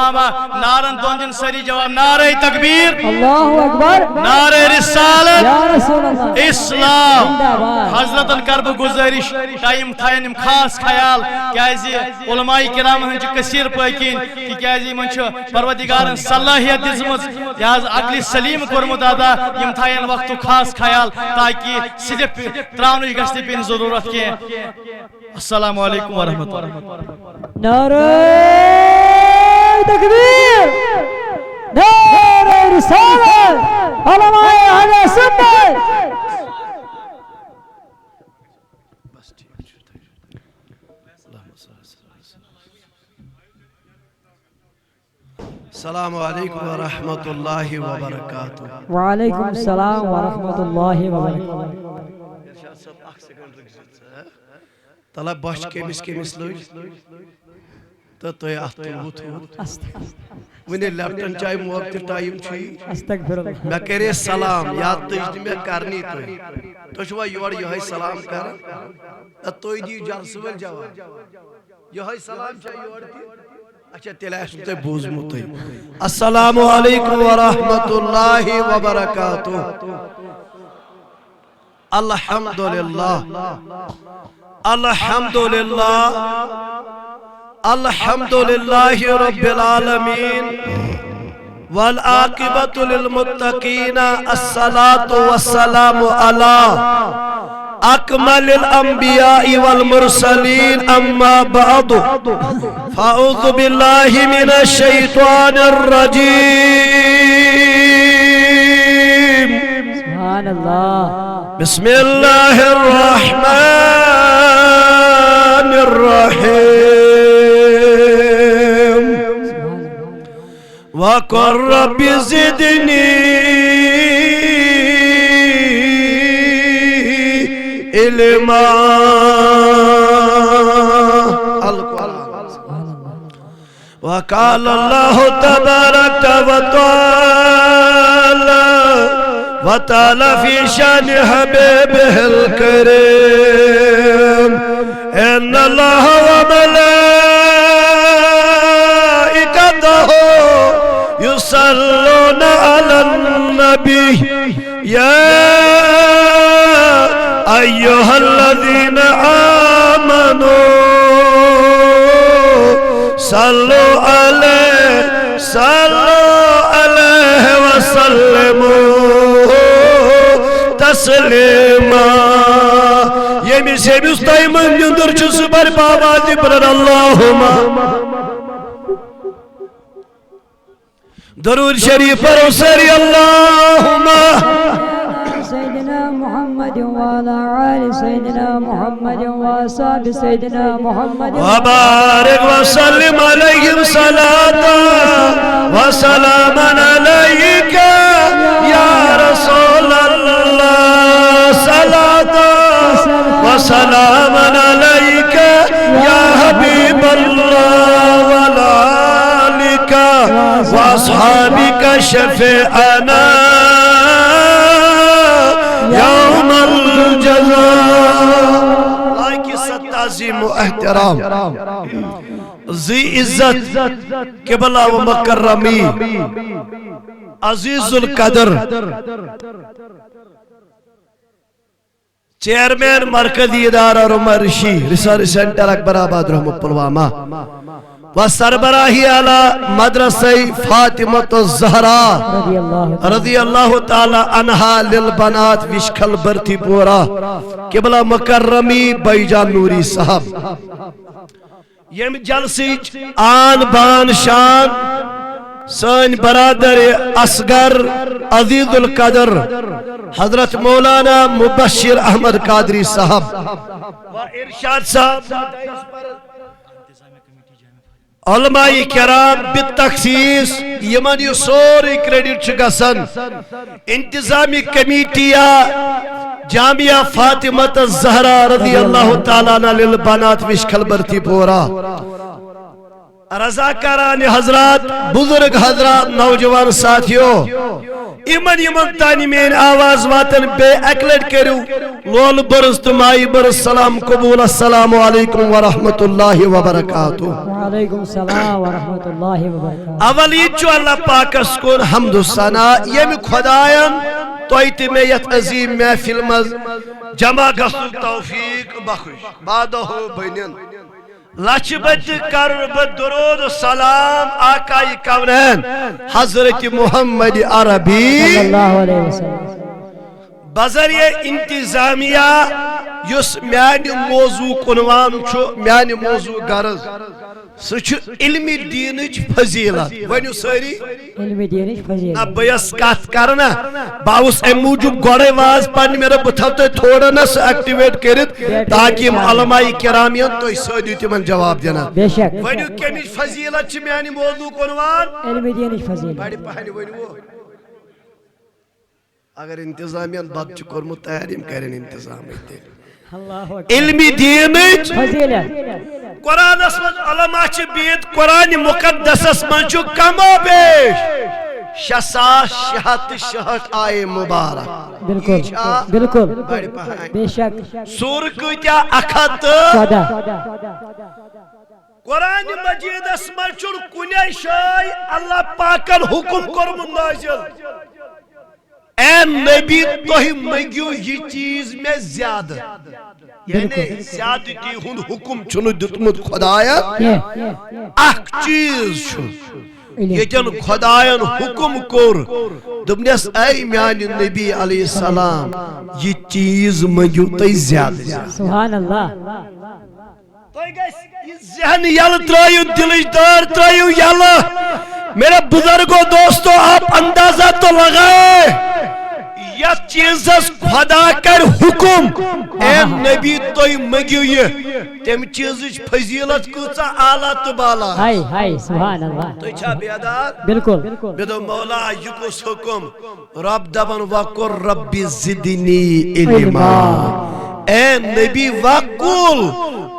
پلوامہ نارن دون دن سری جواب نعرہ تکبیر اللہ اکبر نعرہ رسالت یا رسول اللہ اسلام حضرتن کرب گزارش ٹائم تھائن خاص خیال کیازِ علماء کرام ہن کثیر پاکین تکیازِ من پروردگارن صلاحیت دزمت لہذا عقل سلیم کورمت ادا یم تھائن وقت خاص خیال تاکہ صرف تراؤن گژھِ پین ضرورت کی السلام علیکم ورحمۃ اللہ نعرہ تکبیر نعرہ رسالت علماء اہل سنت السلام علیکم ورحمۃ اللہ وبرکاتہ وعلیکم السلام ورحمۃ اللہ وبرکاتہ تلا بچ کمس لج تو تھی ات ون لیپٹن چائے موقع ٹائم استغفر اللہ مے کرے سلام یاد تج مے کرنی تھی چھوا یور یہ سلام کر تھی دیو جلسہ ول جواب یہ سلام چھ یور اچھا تیل تھی بوزمت السلام علیکم ورحمۃ اللہ وبرکاتہ الحمدللہ الحمدللہ الحمدللہ رب العالمین والعاقبۃ للمتقین الصلاۃ والسلام علی اکمل الانبیاء والمرسلین اما بعد فاعوذ باللہ من الشیطان الرجیم سبحان اللہ بسم اللہ الرحمن الرحیم وقل رب زدنی علما وقال اللہ تبارک وتعالى في شان حبيبه الكريم إن الله وملائكته يصلون على النبي يا أيها الذين آمنوا صلوا عليه وسلموا تسلیما یمی سیمیس تایمن یندر چس بر بابادی برن اللہم درود شریف پر سری اللہم سیدنا محمد وعلى آل سيدنا محمد وصحب سيدنا محمد وبارك وسلم عليهم صلاة وسلاما عليك يا رسول الله صلاة وسلاما عليك يا حبيب الله وعلى آلك وأصحابك شفيعنا يوم الجزاء لائق ستعظیم و احترام ذی عزت قبلہ و مکرمی عزیز القدر چیئرمین مرکزی ادارہ رمرشی ریسرچ سینٹر اکبر آباد رحمہ پلوامہ و سربراہی اعلی مدرسہ فاطمۃ الزہرا رضی اللہ تعالی عنہا للبنات وشکھل برتی پورا قبلہ مکرمی بھائی جان نوری صاحب یم جلسیچ آن بان شان سن برادر اصغر عزیز القدر حضرت مولانا مبشر احمد قادری صاحب و ارشاد صاحب علماء کرام بالتخصیص یمن یہ سوری کریڈٹ گسن انتظامی کمیٹیا جامعہ فاطمۃ الزہرا رضی اللہ تعالیٰ عنہ للبنات وشکھل برتی پورا رضاکاران حضرات بزرگ حضرات نوجوان ساتھیو ایمن تانی مین آواز واتن بے اکلٹ کرو لول برز تمائی برز سلام قبول السلام علیکم ورحمت اللہ وبرکاتہ وعلیکم السلام ورحمۃ اللہ وبرکاتہ اولی چو اللہ پاکس کن حمد و ثنا یم خدایان تویت میں یت عظیم محفل مز جمع گسن توفیق بخش بادہ بینن لچ بچ کر درود سلام آقای کونین حضرت محمد عربی صلی اللہ علیہ وسلم بذریعہ انتظامیہ یس میانی موضوع عنوان چھو میانی موضوع غرض سچ علم دینچ فضیلت ونیو ساری علم دینچ فضیلت نا بیس کات کرنا باوس ایم موجود گوڑے واز پانی میرا بتھاتے تھوڑا نا سے ایکٹیویٹ کرت تاکہ علماء کرامیان تو اس سادی تمن جواب دینا بے شک ونیو کمیش فضیلت چھ میانی موضوع عنوان علم دینچ فضیلت بڑی پہنی ونیو اگر انتظامیان بات چھ کرمو تحریم کرن انتظامی دین علمی دینچ فضیلت قرآن اسمت علماء چھ بیت قرآن مقدس اسمت چھ کم و بیش 666 آئے مبارک بالکل بالکل بے شک سور کتیا اکھت قرآن مجید اسمت چھ کنی شای اللہ پاکن حکم کرم نازل اے نبی توہی مگیو یہ چیز میں زیادہ یعنی زیادتی ہند حکم چھنو دتمت خدایا اک چیز چھو یہ جن خدایان حکم کور دبنیس اے میان نبی علیہ السلام یہ چیز مگیو تی زیادہ سبحان اللہ ذہن یل ترائیو دلش دار ترائیو یل میرے بزرگوں دوستو آپ اندازہ تو لگائے یا چیزس خدا کر حکم اے نبی توی مگیو یہ تم چیزش فضیلت کچھا آلہ تو بالا ہائی ہائی سبحان اللہ تو چھا بیادار بالکل بیدو مولا یکس حکم رب دبن وقر رب زدنی علما اے نبی وقل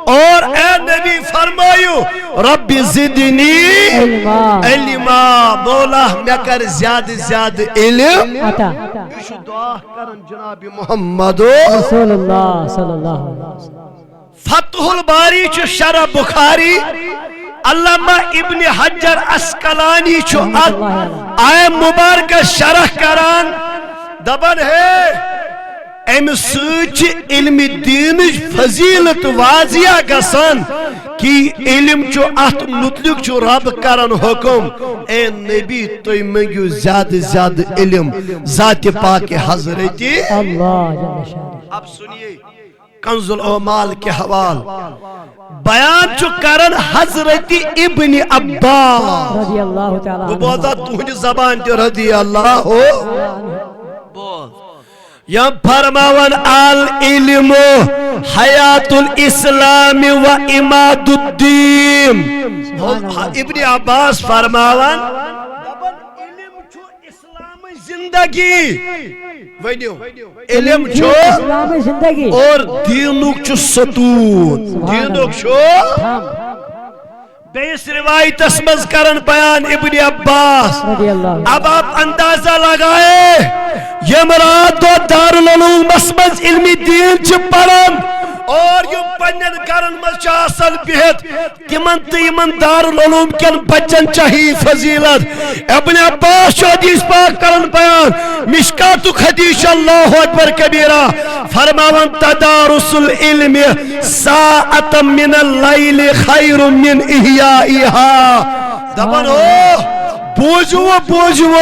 اور اے نبی فرمایو رب زدنی علما مولا میں کر زیادہ زیادہ علم عطا یہ دعا کرن جناب محمد رسول اللہ صلی اللہ علیہ وسلم فتح الباری چو شرح بخاری علامہ ابن حجر اسقلانی چو آئے مبارک شرح کران دبن ہے ایم سوچ علم دینج فضیلت واضح گسن کی علم چو ات مطلق چو رب کرن حکم اے نبی توی مگیو زیادہ زیادہ علم ذات پاک حضرت اللہ جل شانہ اب سنیے کنز الاعمال کے حوال بیان چو کرن حضرت ابن عباس رضی اللہ تعالیٰ وہ بودا تجھ زبان تی رضی اللہ ہو بول یا فرماون العلم حیات الاسلام و اماد الدین ابن عباس فرماون علم چھو اسلام زندگی ونیو علم چھو اسلام زندگی اور دینک چھو ستون دینک چھو بیس روایت اسمز کرن بیان ابن عباس اب آپ اندازہ لگائے یہ مراد دو دارالعلوم اسمز علمی دین چھ پڑھن اور یو پنن کرن مز چاسل بہت تمن تیمن دارالعلوم کن بچن چاہی فضیلت ابن عباس چو حدیث پاک کرن بیان مشکات حدیث اللہ اکبر کبیرہ فرماون تدارس العلم ساعتا من اللیل خیر من احیائیها دبن ہو بوجھو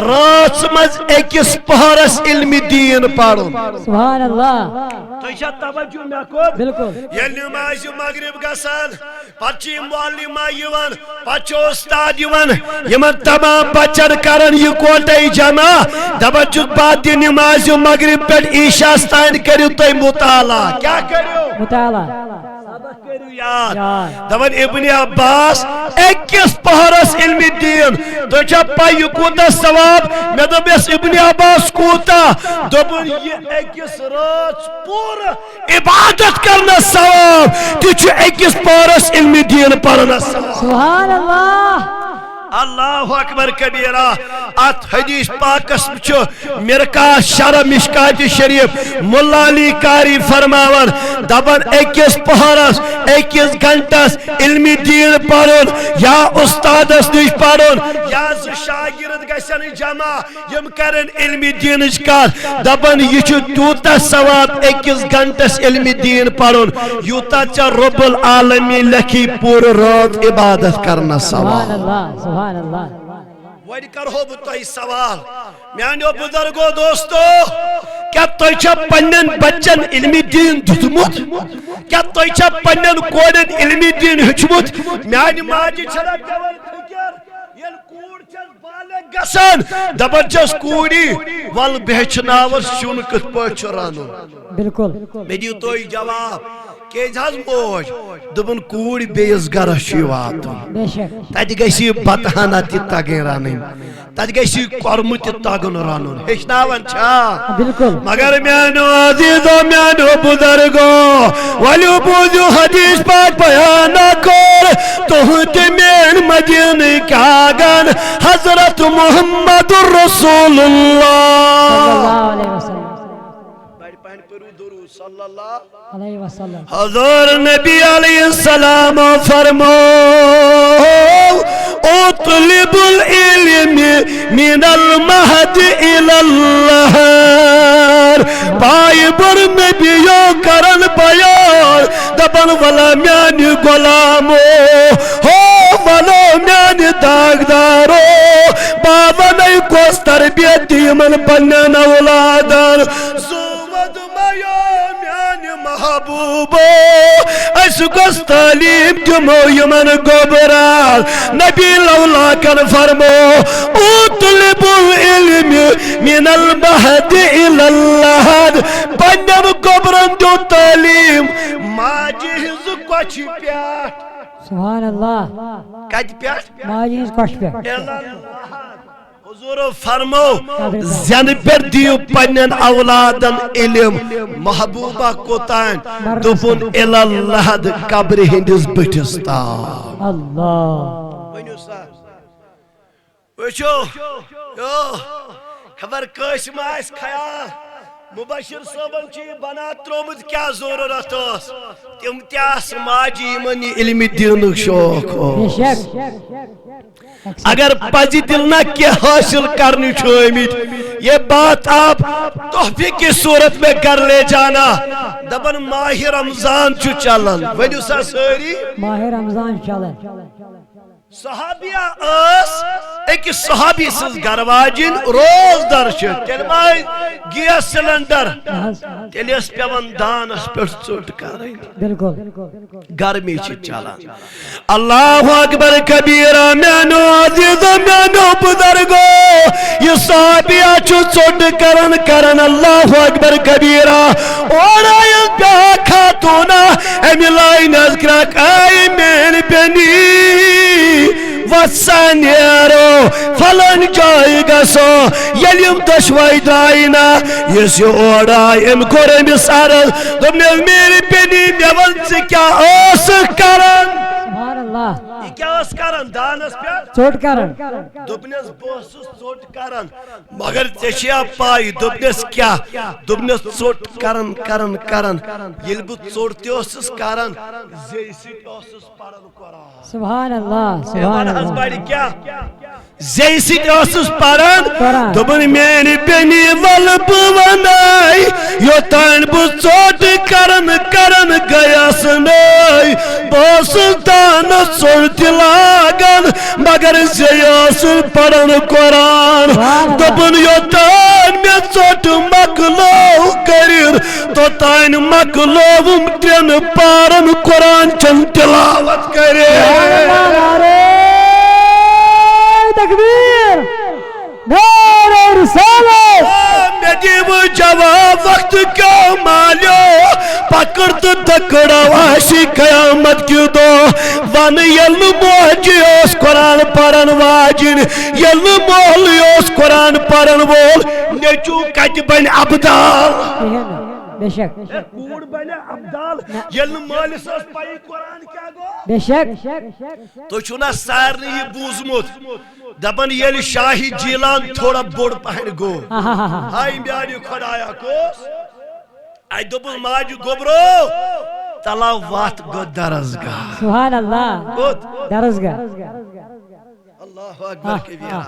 رات مز ایکس پہرس علم دین پڑھن سبحان اللہ تو یہ توجہ میں کو بالکل یہ نماز مغرب گسان پچی معلمہ یوان پچو استاد یوان یمن تمام بچن کرن یہ کوٹے جمع دبچت بعد نماز مغرب پر عشاء استان کریو تو مطالعہ کیا کریو مطالعہ یاد دبن ابن عباس ایکس پہرس علم دین تو چھا پائی کوتا ثواب میں دبیس ابن عباس کوتا دبن یہ ایکس رات پورا عبادت کرنا ثواب تو چھو ایکس پہرس علم دین پڑھنا ثواب سبحان اللہ اللہ اکبر کبیرہ ات حدیث پاکس وچھو مرکات شرح مشکات شریف ملا علی کاری فرماون دبن اکس پہرس اکس گھنٹس علمی دین پڑھن یا استادس نش پڑھن یا شاگرد گژھن جمع یم کرن علمی دینچ کتھ دبن یہ تیوتاہ ثواب اکس گھنٹس علمی دین پڑھن یوتاہ ژےٚ رب العالمین لکھی پور رات عبادت کرنا ثواب سبحان اللہ وۄنۍ کرہو بہٕ تۄہہِ سوال میانیو بزرگو دوستو کیا تۄہہِ چھا پننٮ۪ن بچن علمی دین دیُتمُت کیا تۄہہِ چھا پننٮ۪ن کورٮ۪ن علمی دین ہیوٚچھمُت میانہِ ماجہِ چھنا پٮ۪وان فِکر ییٚلہِ کوٗر چھس بالغ گژھان دپان چھس کوٗری ول بہٕ ہیٚچھناوس سیُن کِتھ پٲٹھۍ چھُ رنُن بالکل مےٚ دِیِو تُہۍ جواب کیٛازِ حظ موج دوٚپُن کوٗرۍ بیٚیِس گرس چھُ واتُن بے شک تتہِ گژھِ بتہٕ ہنا تہِ تگٕنۍ رنٕنۍ تتہِ گژھِ کۄرمہٕ تہِ تگُن رنُن ہیٚچھناون چھا بالکل مگر میانو عزیزو میانو بزرگو ولو بوزو حدیث پاک بیان کور تہنٛدِ مین مدینہٕ کاغن حضرت محمد رسول اللہ صلی اللہ علیہ وسلم حضور نبی علیہ السلام فرمو اطلب العلم من المہد الى اللہر بائی بر نبیو کرن بیان دبن ولا میانی غلامو ہو ولا میانی داغدارو بابا نئی کوس تربیت دیمن پنن اولادن زود میو محبوبو اس گوس تعلیم دمو یمن گوبران نبی لولا کن فرمو اطلب العلم من المہد الى اللحد پنن گوبران دو تعلیم ماجی ہز کوچ پیٹ سبحان اللہ کج پیٹ ماجی ہز کوچ پیٹ حضور فرمو زن پر دیو پنن اولادن علم محبوبہ کوتان دفن الاللہ قبر ہندس بٹستا اللہ وچو خبر کس ماس خیال مبشر صاحبن چی بنا ترومت کیا ضرورت اس تم تیاس ماجی منی علمی دین شوق ہو اگر پزی دل نہ کیا حاصل کرنی چھوئیمت یہ بات آپ تحفے کی صورت میں کر لے جانا دبن ماہ رمضان چھو چلن ونیو سا سوری ماہ رمضان چلن صحابیہ اس ایک صحابی سز گرواجن روز درش تلمائی گیس سلندر تیلی اس پیون دان اس پر چوٹ کریں بالکل گرمی چھ چلان اللہ اکبر کبیرہ میانو عزیز میانو بزرگو یہ صحابیہ چھو چوٹ کرن اللہ اکبر کبیرہ اور آئیس پیا کھاتونا امیلائی نذکرک آئی مین پینی وسانیرو فلن جائی گسو یلیم دشوائی دائینا یس یہ اوڑائی ام کورے مسارل دمنے میری پینی میون سے کیا اوس کرن سبحان اللہ یہ کیا اوس کرن دانس پیا چوٹ کرن دبنس بوسس چوٹ کرن مگر تشیا پائی دبنس کیا دبنس چوٹ کرن یل بو چوٹتی اوسس کرن زیسی اوسس پڑھن قرآن سبحان اللہ سبحان اللہ کیا زیسی اوسس پڑھن دبن میری بینی ول بونائی یوتان بو چوٹ کرن گیا سنائی بوسس دانس چوٹ لاگن مگر زیسی پڑھن قرآن دبن یوتان میں چوٹ مکلو کریر تو تین مکلو تین پارن قرآن چن تلاوت کریر تکبیر نعرہ رسالت میں دیو جواب وقت کیا مالیو پکڑت دکڑا واشی قیامت کی دو ون یل موجی اس قرآن پرن واجن یل مولی اس قرآن پرن وول نیچو کج بن عبدال بے شک کوڑ بنے عبدال یل مالس اس پائی قرآن کیا گو بے شک تو چھونا سارنی یہ بوزمت دبن یل شاہی جیلان تھوڑا بوڑ پہن گو ہائی میانی خدایا کوس ای دوبل ماج گوبرو تلا وات گو درزگاہ سبحان اللہ درزگاہ اللہ اکبر کبیرہ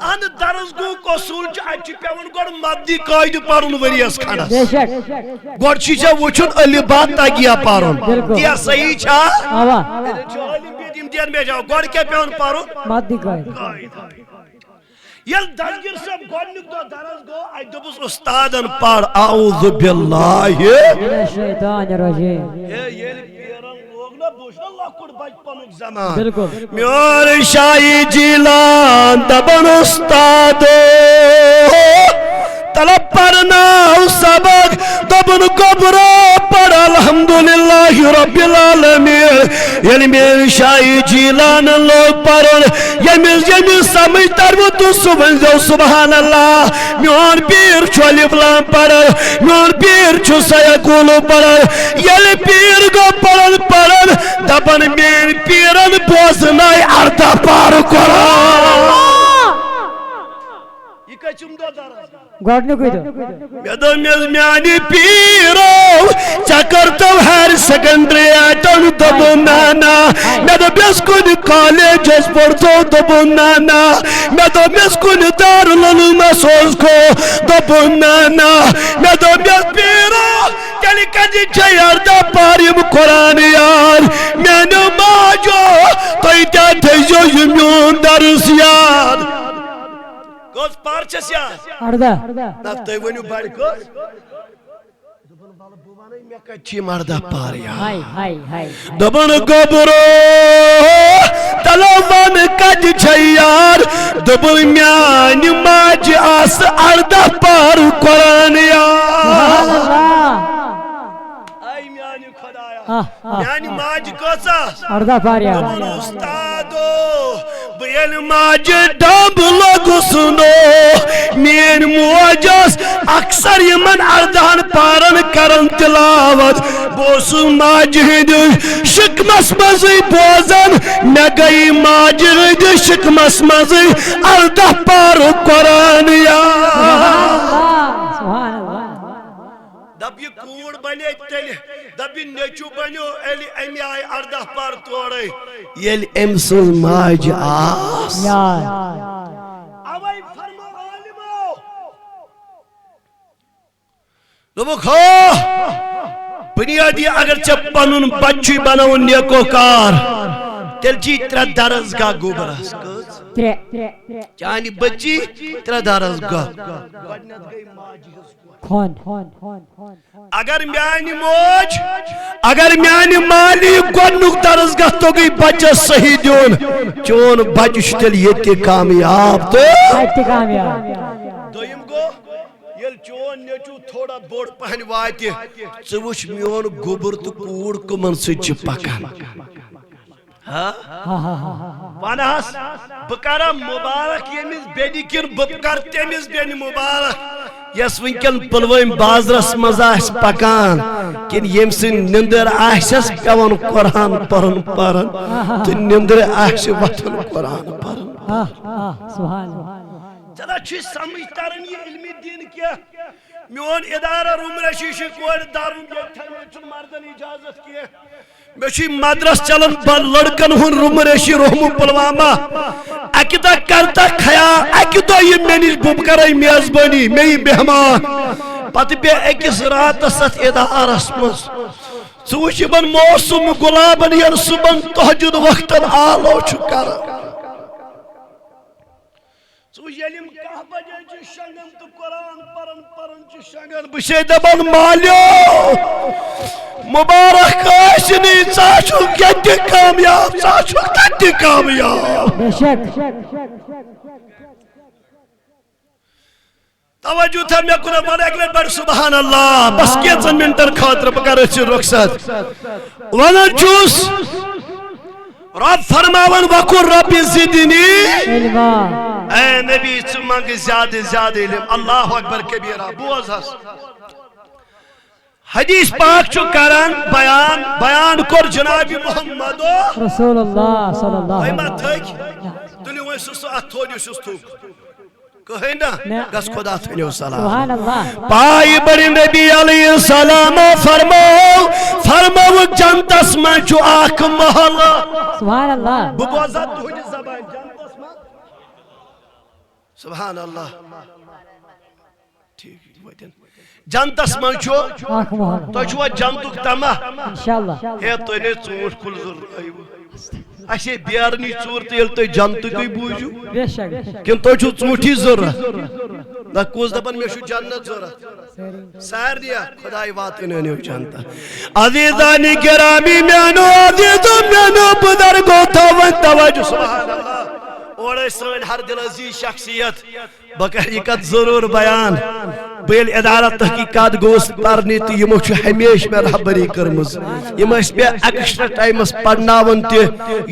ان درزگو کو سولچ اچھی پیون گوڑ مادی قائد پارون وریس کھانس بے شک گوڑ چیچا وچھن علی بات تاگیا پارون کیا صحیح چھا علی بیت امتیان میں جاؤ گوڑ کیا پیون پارون مادی قائد یل دلگیر سب گوڑنک دو درزگو ای دوبس استادن پار اعوذ باللہ من الشیطان الرجیم یہ پیرن لوگ نا بوشن اللہ کڑ بچپنک زمان بالکل میور شاہی جیلان دبن استادو طلب پرنا سبق دبن گبرو پر الحمدللہ رب العالمین یعنی میری شاہی جیلان لوگ پرن یمی سمجھ ترو تو سبحان اللہ میون پیر چولی فلان پرن میون پیر چو سیکولو پرن یلی پیر گو پرن دبن میری پیرن بوزنائی اردا پار قرآن یہ کچم دو دارا گوڑنک دو میانی پیرو چکر تو ہر سیکنڈری آٹن دبو نانا میں تو بیس کن کالج اس پڑھتو دبو نانا میں تو بیس کن دار العلوم سوز کو دبو نانا میں تو بیس پیرو کلی کجی چیار دا پاریم قرآن یار میں نو ماجو توی تا تیجو یمیون درس یار کوس پارچس یار اردہ نفتای ونیو باری کوس دبن بالا بوانای میں کچی مردہ پار یار ہائی ہائی ہائی دبن گبرو تلوان کج چھیار دبن میانی ماج آس اردہ پار قرآن یار آئی میانی خدایا میانی ماج کوسا اردہ پار یار دبن استادو بیل ماج ڈامب لگو سنو مین موجس اکثر یمن اردان پارن کرن تلاوت بوسو ماج ہند شکمس مزی بوزن میں گئی ماج ہند شکمس مزی اردہ پار قرآن یا سبحان اللہ دب یہ کوڑ بنے تیلی دب یہ نیچو بنیو ایلی امی آئی اردہ پار توڑے یلی امسل ماج آس یار آوائی فرما عالمو لبو کھو بنیادی اگر چپ پنن بچی بناون نیکو کار تیل جی ترہ درزگاہ گوبرس ترے چانی بچی ترہ درزگاہ خون اگر میانی موج اگر میانی مالی گونک درزگاہ تو گئی بچہ صحیح دیون چون بچش تیل یہ کامیاب تو کامیاب دویم گو یل چون نیچو تھوڑا بوڑ پہن واتی چوش میون گوبر تو کوڑ کمن سے چپکن وانہاس بکارا مبارک یمیز بینی کن بکار تیمیز بینی مبارک یس ونکن پلویم بازرس مزاس پکان کن یم سن نندر آشس پیون قرآن پرن تو نندر آش وطن قرآن پرن سبحان چلا چھ سمجھ تارن یہ علمی دین کیا میون ادارہ روم رشیش کوئر دارون جیتھن چون مردن اجازت کیا میں چھ مدرس چلن بل لڑکن ہون روم رشی روم پلواما اکیدہ کرتا خیال اکیدہ یہ مینیش ببکرائی میازبانی میں بہمان پتہ بے ایکس رات ست ادارہ اسمس سوچ بن موسم گلابن یر صبح تحجد وقتن آلو چکر سوچ یلیم کہا بجے چھ شنگن تو قرآن پرن چھ شنگن بشے دبن مالیو مبارک آشنی ساشو کتی کامیاب ساشو کتی کامیاب بے شک توجہ تھا میں کنہ بڑھ اگلے بڑھ سبحان اللہ بس کیسن منٹر خاطر بکر اچھی رخصت وانا چوس رب فرماون وقر رب زدنی علما اے نبی چمانگ زیادہ زیادہ علم اللہ اکبر کبیرہ بوز ہس حدیث پاک چو کران بیان کر جناب محمد رسول اللہ صلی اللہ تھی علیہ ما وسلم تھک تلیو وی سس اتھوڑی سس تھوک کہیں نا گس خدا تھنیو سلام سبحان اللہ پائی بڑی نبی علیہ السلام فرمو جنتس من چو آخ محل سبحان اللہ ببوزت تہنی زبان جنتس من سبحان اللہ جنتس من چو آنکھ محل تو چھوا جنتک تمہ انشاءاللہ ہے تو نے ژوٗنٛٹھ کُل ضرور آیو اچھے بیارنی ژوٗر تہٕ ییٚلہِ تُہۍ جنتٕکٕے بوٗزِو بے شک کِنہٕ تۄہہِ چھُو ژوٗنٛٹھی ضروٗرت نہ کُس دپان مےٚ چھُ جنت ضروٗرت سارنٕے خۄداے واتٕنۍ أنِو جنتہ عزیٖزانہِ گرامی میانو عزیٖزو میانو بُزرگو تھاوَن توجہ سبحان اللہ اور سٲنۍ ہر دل عزیٖز شخصیت بہٕ کرٕ یہِ کتھ ضروٗر بیان بہٕ ییٚلہِ ادارت تحقیقات گوس پرنہِ تہٕ یِمو چھُ ہمیشہ مےٚ رہبری کٔرمٕژ یِم ٲسۍ مےٚ ایکسٹرا ٹایمس پرناوان تہِ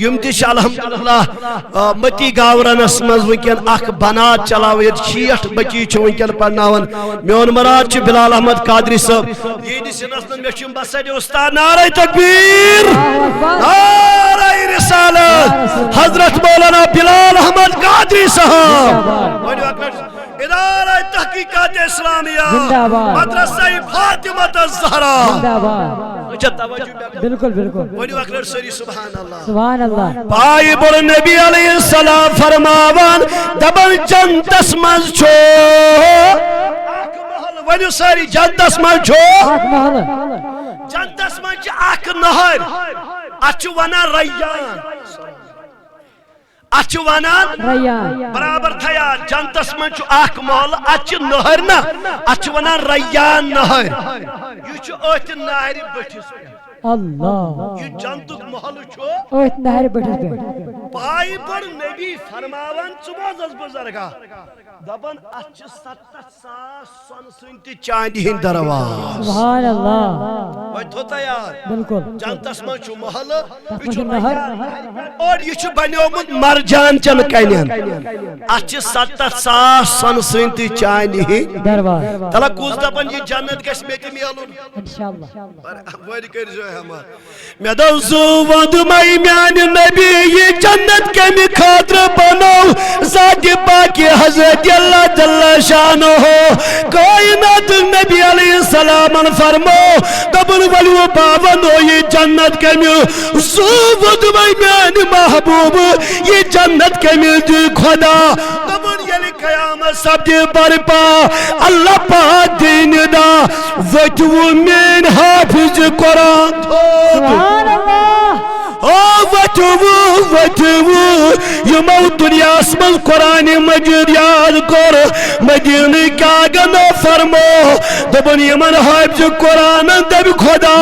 یِم تہِ چھِ الحمدللہ متی گاورنس منٛز وٕنکٮ۪ن اکھ بنات چلاوان ییٚتہِ 60 بچی چھِ وٕنکٮ۪ن پرناوان میون مراد چھُ بلال احمد قادری صٲب ییٚتہِ سِنس منٛز مےٚ چھُ بسرِ استاد نعرہ تکبیر نعرہ رسالت حضرت مولانا بلال احمد قادری صاحب ادارہ تحقیقات اسلامیہ مدرسہ فاطمہ الزہرا بالکل بالکل ونیو اکلر سری سبحان اللہ سبحان اللہ پائی بڑ نبی علیہ السلام فرماوان دبن جنتس من چھو اک محل ونیو ساری جنتس من چھو آنکھ محل جنتس من چھ اک نہر اچھ ونان ریان اچھ ونان ریان برابر تھیا جنتس من چھ اک محل اچھ نہر نا اچھ ونان ریان نہر یہ چھ اتھ نہر بٹھس اللہ یہ جنتک محل چھ اوت نہر بٹھس پہ پائی بڑ نبی فرماوان ژٕ بزرگا دبن اچھ 70,000 سن سنتی چاندی ہند درواز سبحان اللہ وۄنۍ تھو تیار بالکل جنتس من چھ محل تتھ منٛز چھُ نہر اور یہ چھ بنیومت مرجان چن کنین اچھ 70,000 سن سنتی چاندی ہند درواز تلا کُس دپن یہ جنت گژھِ مےٚ تہِ میلُن انشاءاللہ وۄنۍ کٔرۍزیو ہما مےٚ دوٚپ زُو وندمے میانہِ نبی یہ جنت کمہِ خٲطرٕ بنو ذاتِ پاکہِ حضرت اللہ جل شانہ کائنات نبی علیہ السلام فرمو دبن ولو باونو یہ جنت کمہِ زُو وندمے میانہِ محبوب یہ جنت کمہِ دی خدا دبن ییٚلہِ قیامت سپدِ برپا اللہ پاک دینہِ دا وتھوٕ میٲنۍ حافظ قرآن سبحان اللہ وتھوٕ یمو دنیاس من قرآن مجید یاد کور مدینہ کاغن فرمو دبن یمن حافظ قرآن دب خدا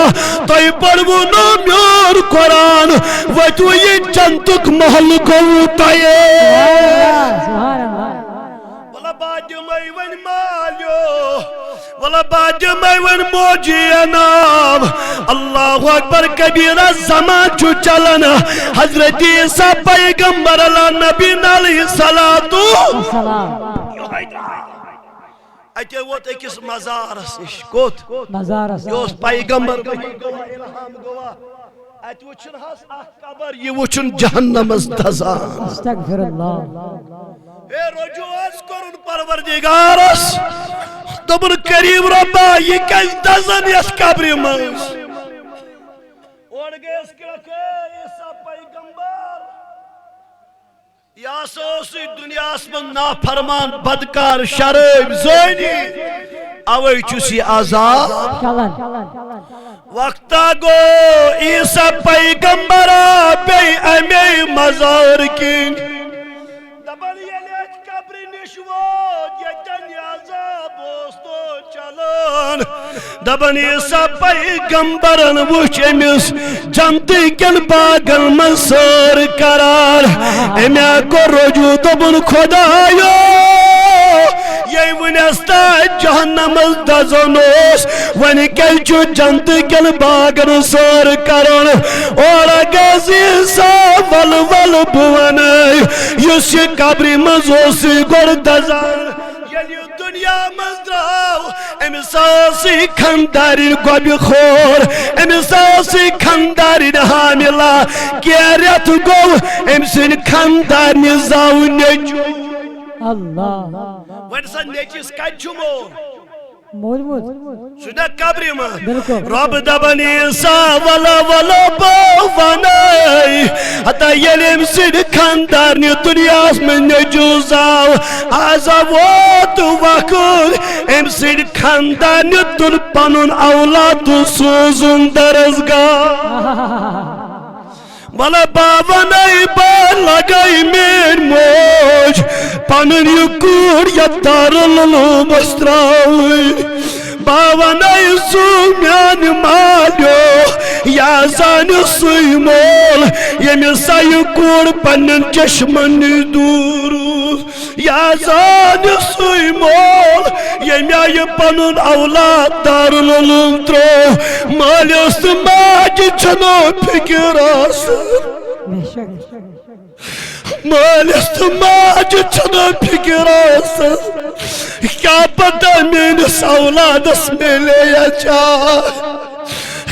تۄہہِ پرو نو میون قرآن وتھوٕ یہ جنتک محل گوٚو تۄہہِ سبحان اللہ ولا بادمے ون مالیو ولا بادمے ون موجی نام اللہ اکبر کبیرہ زمان چھو چلن حضرت عیسیٰ پیغمبر اللہ نبی علیہ السلام اتے ووت اکس مزارس نش کوت مزار یہ پیغمبر الہام گوا ات وچن ہس اخ قبر یہ وچن جہنمس دزان استغفر اللہ اے رجوع اس کرن پروردگارس دبن کریم ربا یہ کس دزن یس قبر منز اور گیس کہ عیسیٰ پیغمبر یا سوسی دنیا من نافرمان بدکار شراب زانی اوے چوسی عذاب چلن وقتا گو عیسیٰ پیغمبر بے امی مزار کن دبن یلیت قبر نشواد یتن عذاب اوستو چلن دبن عیسیٰ پیغمبرن وچ امس جنتی کن باغن من سر قرار امیا کو رجوع دبن خدایو یہ ونستا جہنم دزنوس ون کلچو جنت کل باغن سر کرن اور گزی سا ول ول بونے یس قبر مزوسی گور دزن یلی دنیا مزدراو امساسی خاندارین گوبی خور امساسی خاندارین حاملہ کیریت گو امسن خاندارین زاو نیچو اللہ ورسا نیچیس کچھو مول سنا قبری ما بالکل رب دبنی عیسا ولا ولا باونائی حتی یلیم سید خاندارنی دنیاس میں نجوزاو آزا وات وقت ام سید خاندارنی تن پنن اولاد سوزن درزگاہ ولا باونائی با لگائی میر موج پنن یکور یا دارللو مستراوی باونائی سومیان مالیو یا زان سویمول یمی سایکور پنن چشمن دورو یا زان سویمول یمی آئی پنن اولاد دارللو ترو مالیوست ماجی چنو فکر آسر مالست ماج چنا فکر آسر کیا پتہ مینس اولادس ملے یا چاہ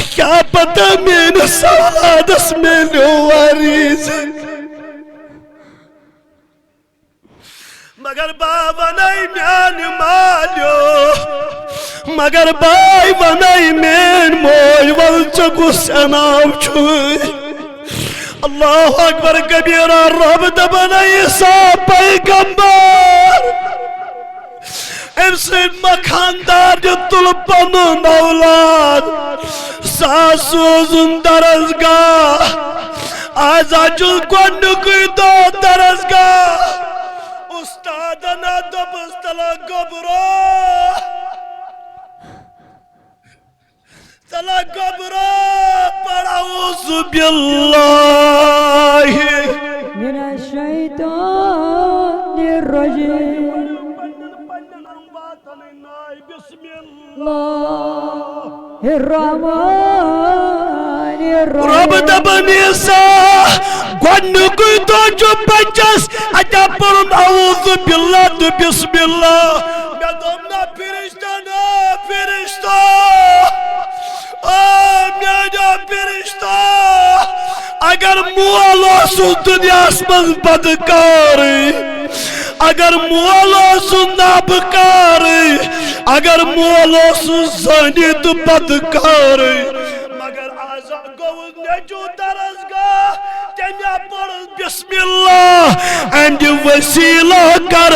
کیا پتہ مینس اولادس ملے واریز مگر بابا نہیں میان مالیو مگر بائی ونائی مین موی والچکو سناو چھوئی اللہ اکبر کبیرہ رب دبن عیسیٰ پیغمبر امسن مکھاندار جو طلبانون اولاد ساسوزن درزگاہ آزا جل گونڈکوی دو درزگاہ استادنا دبستلا گبرو تلا گبرو پڑھاؤز باللہ من الشیطان الرجیم بسم اللہ الرحمن الرحیم رب دبن عیسیٰ گونڈکوی دو جو بچس اجا پڑھن اعوذ باللہ تو بسم اللہ میں دومنا فرشتہ نا فرشتہ میانا فرشتہ اگر مول اوسو دنیاس من بدکاری اگر مول اوسو نابکاری اگر مول اوسو زنی تو بدکاری مگر آزا گو نجو درزگاہ تمیا پڑھ بسم اللہ اینڈ وسیلہ کر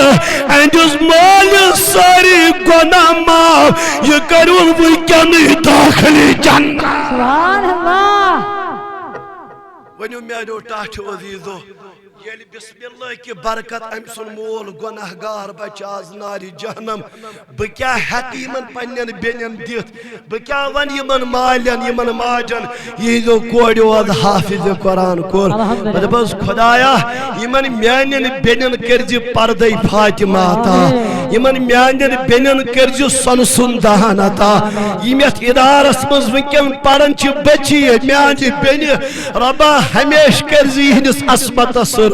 اینڈ اس مال ساری گناہ معاف یہ کرون وکیانی داخلی جنت سبحان اللہ ونیو میانو ٹاٹھ عزیزو یلی بسم اللہ کی برکت امسن مول گناہگار بچاز ناری جہنم بکیا حقیمن پنین بینین دیت بکیا ون یمن مالین یمن ماجن یہ جو کوڑیو از حافظ قرآن کور بس خدایا یمن میانین بینین کرجی پردی فاطمہ تا یمن میانین بینین کرجی سنسن دہان تا یمیت ادارس مز وکیم پرن چی بچی میانی بینی ربا ہمیش کرزی ہنس عصمت سر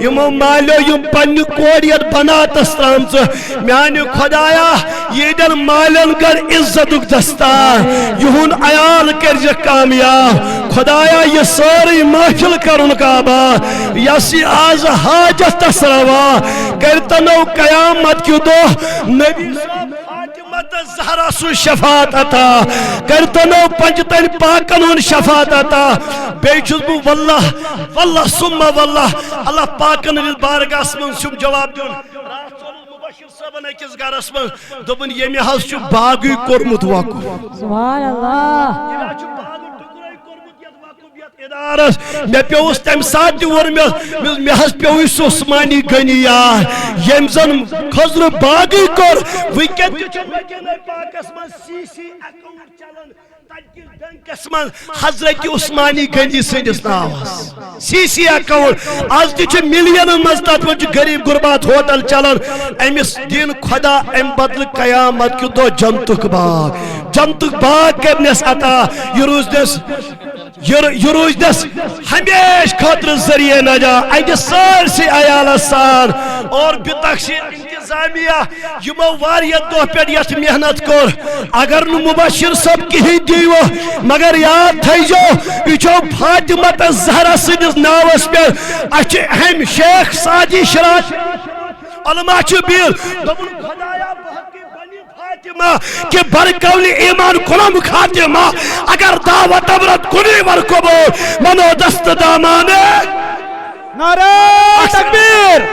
یمو مالو یم پنی کوڑیت بناتس ترامز میانی خدایا یہ در مالن کر عزت دستان یہون عیال کرج کامیاب خدایا یہ ساری محفل کرن کعبہ یسی آز حاجت تسروا کرتنو قیامت کی دو نبی فاطمت زہرا سو شفاعت عطا کرتنو پنجتن پاکنون شفاعت عطا بیچوز بو واللہ واللہ سمہ واللہ اللہ پاکن بارگاہ اسمن سم جواب دیون رسول مبشر صاحبن اکس گرس من دوبن یمی حس چھ باغی کورمت وقف سبحان اللہ یہ چھ باغی ٹکرائی کورمت یت وقف یت ادارس میں پیوس تم ساتھ دیور میں حس پیوس عثمانی گنی یار یم زن خضر باغی کور وکت چھ مدینہ پاکس من سی سی اکاؤنٹ چلن بینکس من حضرت عثمانی گنجی سندس ناوس سی سی اکاؤنٹ آج تہ ملین مز تت من غریب غربات ہوٹل چلان امس دین خدا ام بدل قیامت کی دو جنتک باغ کرنس عطا یہ روز دس یہ روز دس ہمیش خاطر ذریعہ نجات اجہ سارسی عیال سان اور بتخشیر انتظامیہ یمو واریہ دہ پہ یت محنت کر اگر نو مبشر صاحب کہیں دیو مگر یاد تھیجو یہ فاطمہ زہرا سندس ناوس پہ اچھ اہم شیخ سعدی شراج علماء بیل دبن خدایا فاطمہ کہ برکول ایمان کنم خاتمہ اگر دعوت عبرت کنی ورکبو منو دست دامانے نعرہ تکبیر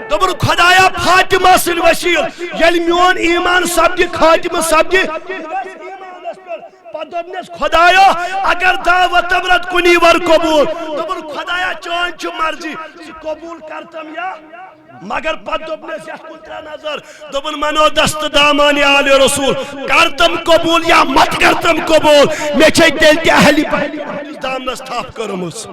دبن خدایا فاطمہ سن وسیل یل میون ایمان سبدی خاتمہ سبدی پدوبنس خدایا اگر دعوت عبرت کنی ورکبو دبن خدایا چون چھ مرضی قبول کرتم یا مگر پدوبنس یا کنترا نظر دبن منو دست دامانی آل رسول کرتم قبول یا مت کرتم قبول میں چھے دل تی اہلی پہلی دامنس تھاپ کرمس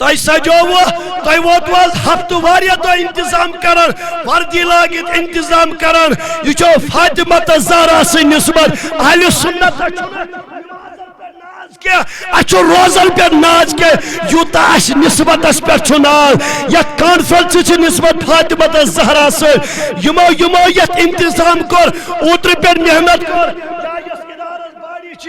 تائی سجوو تائی ووتواز ہفتو واریہ تو انتظام کرن وردی لاگت انتظام کرن یہ چھو فاطمہ زہرا سے نسبت اہل سنت اچھو روزن پر ناز کے یوتا اش نسبت اس پر چنال یا کانفرنس چھ نسبت فاطمہ زہرا سے یمو یت انتظام کر اوتر پر محنت کر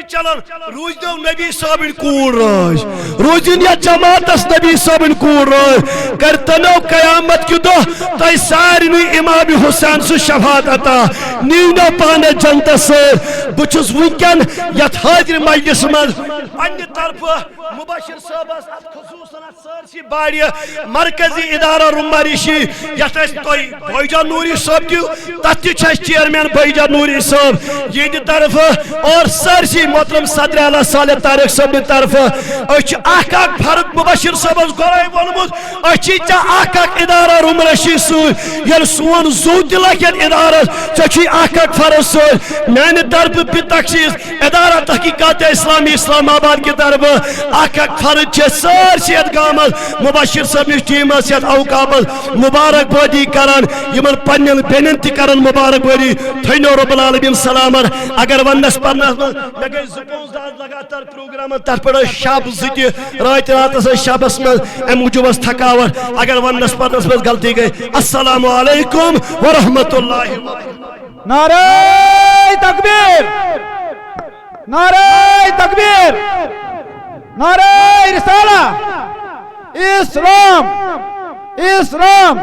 چلن روز دو نبی صاحب کور راج روز یا جماعت اس نبی صاحب کور راج کرتنو قیامت کی دو تائی ساری نوی امام حسین سے شفاعت عطا نیونو پانے جنت سے بچس وکن یت حاضر مجلس من پنی طرف مباشر صاحب خصوصاً سارسی باری مرکزی ادارہ رماریشی یت اس توی بھائیجا نوری صاحب دیو تتی چھش چیئرمین بھائیجا نوری صاحب یہ طرف اور سارسی محترم صدر اعلیٰ صالح طارق صاحب طرف اچھ اخ فرق مبشر صاحب گورائی ونمت اچھی چا اخ ادارہ رمرشی سوئی یل سون زود لکن ادارہ چچھی اخ فرق سوئی میں نے طرف بھی تخصیص ادارہ تحقیقات اسلامی اسلام آباد کی طرف اخ فرق چھ سارسی ادگامت مبشر صاحب نش ٹیم سیت اوقابت مبارک بادی کرن یمن پنن بیننتی کرن مبارک بادی تھینو رب العالمین سلامت اگر ونس پرنس گئی زپوز داز لگاتار پروگرام تر پڑا شب زتی رات رات سے شبس میں ام موجب تھکاوٹ اگر ونس پرنس میں غلطی گئی السلام علیکم ورحمۃ اللہ وبرکاتہ نعرہ تکبیر نعرہ تکبیر نعرہ رسالہ اسلام اسلام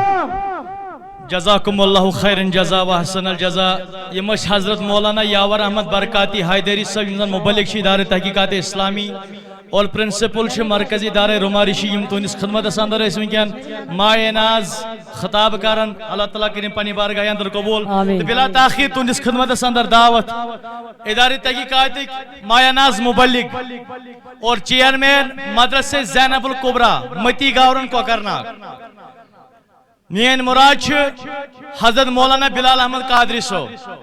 جزاکم اللہ خیرن جزا و حسن الجزا یہ مش حضرت مولانا یاور احمد برکاتی حیدری صاحب مبلغ چھ ادارہ تحقیقات اسلامی اور پرنسپل چھ مرکزی ادارہ رماریشی یم تہندس خدمت اندر اس ونکن ماہ ناز خطاب کرن اللہ تعالیٰ کریم پنی بارگاہ اندر قبول بلا تاخیر تہندس خدمت اندر دعوت ادارہ تحقیقات ماہ ناز مبلغ اور چیئرمین مدرسہ زینب الکبریٰ متی گاورن کوکرناگ مین مراد حضرت مولانا بلال احمد قادری صاحب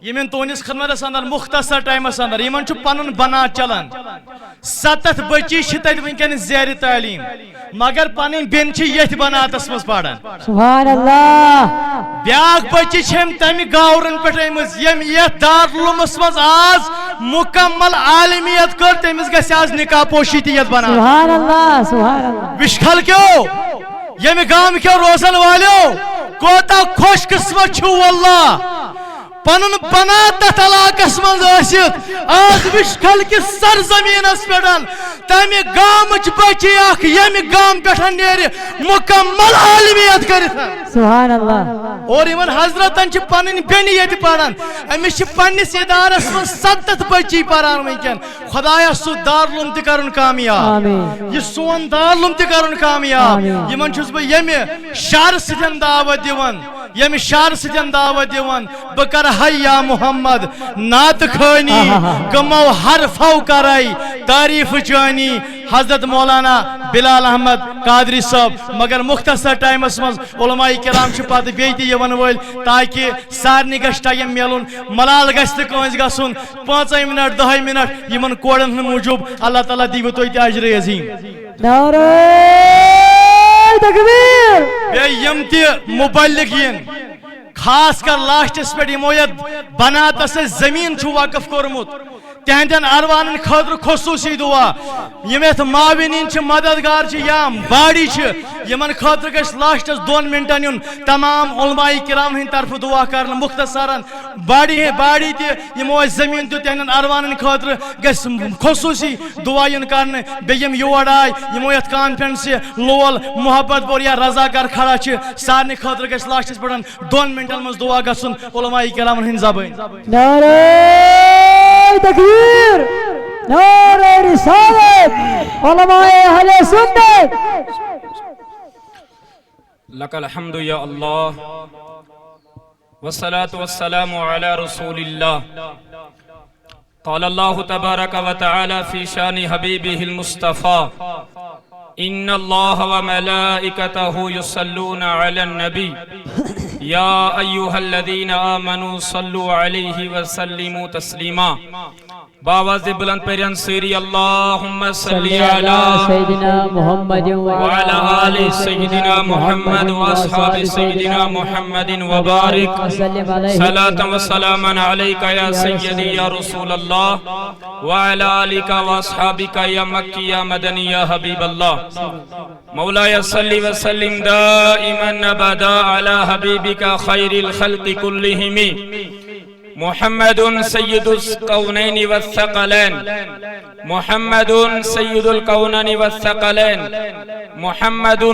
یمن تہندس خدمت اندر مختصر ٹائمس اندر یمن پنن بنا چلان 7 بچی تت ونکن زیر تعلیم مگر پن بین یت بناتس مز پران سبحان اللہ بیاکھ بچی چھم تمہ گاورن پہ یم یت دارالعلومس مز آز مکمل عالمیت کر تمس گژھِ آز نکاح پوشی تہ یت بنان سبحان اللہ سبحان اللہ وشکھل کیو یمہ گام کیو روزن والیو کوتا خوش قسمت چھو واللہ پنن بنا تت علاقس من آج وشکھل کس سرزمینس پہ تمہ گامچ بچی اخ یمہ گام پہ نیر مکمل عالمیت کرت سبحان اللہ اور یمن حضرتن پنن بین یت پران امس پنس ادارس من 7 بچی پران ونکن خدایا سو دارالعلوم تہ کرن کامیاب یہ سون دارالعلوم تہ کرن کامیاب یمن چھس بہ یمہ شہر سدن دعوت دیوان یمہ شہر سدن دعوت دیوان بہ کر یا محمد نعت خانی گمو حرفو کرائی تعریف چانی حضرت مولانا بلال احمد قادری صاحب مگر مختصر ٹائمس مز علماء کرام چھ پتہ بیت یون ول تاکہ سارنی گژھِ ٹائم میلن ملال گژھِ نہٕ کٲنٛسہِ گژھُن 5 منٹ 10 منٹ یمن کوڑن ہٕنٛدۍ موٗجوٗب اللہ تعالیٰ دیو تۄہہِ تہِ اجر عظیٖم نعرہ تکبیر بیٚیہِ یِم تہِ مُبلِغ یِن خاص کر لاسٹس پہ یمو یت بناتس زمین چھ وقف کورمت تہندین اروانن خاطر خصوصی دعا یم یتھ معاونین چھ مددگار چھ یا باڑی چھ یمن خاطر گژھِ لاسٹس 2 منٹن یُن تمام علماء کرام ہند طرف دعا کرن مختصرن باڑی تہ یمو زمین دیت تہندین اروانن خاطر گژھِ خصوصی دعا یُن کرن بیم یور آئی یمو یتھ کانفرنس لول محبت پور یا رضاکار کھڑا چھ سارنی خاطر گژھِ لاسٹس پٮ۪ٹھ 2 منٹن مز دعا گژھُن علماء کرامن ہند زبان نعرہ تکبیر نعرہ رسالت علماء اہل سنت لک الحمد یا اللہ والصلاة والسلام علی رسول اللہ قال اللہ تبارک و تعالی فی شان حبیبہ المصطفیٰ ان اللہ وملائکتہ یصلون علی النبی یا ایوہا الذین آمنوا صلوا علیہ وسلموا تسلیما باواز بلند پرین سیری اللہم صلی علی سیدنا محمد وعلى آل سيدنا محمد وأصحاب سيدنا محمد وبارك صلاة وسلاما عليك يا سيدي يا رسول الله وعلى آلك وأصحابك يا مكي يا مدني يا حبيب الله مولاي صل وسلم دائما أبدا على حبيبك خير الخلق كلهم محمد سید الکونین والثقلین محمد سید الکونین والثقلین محمد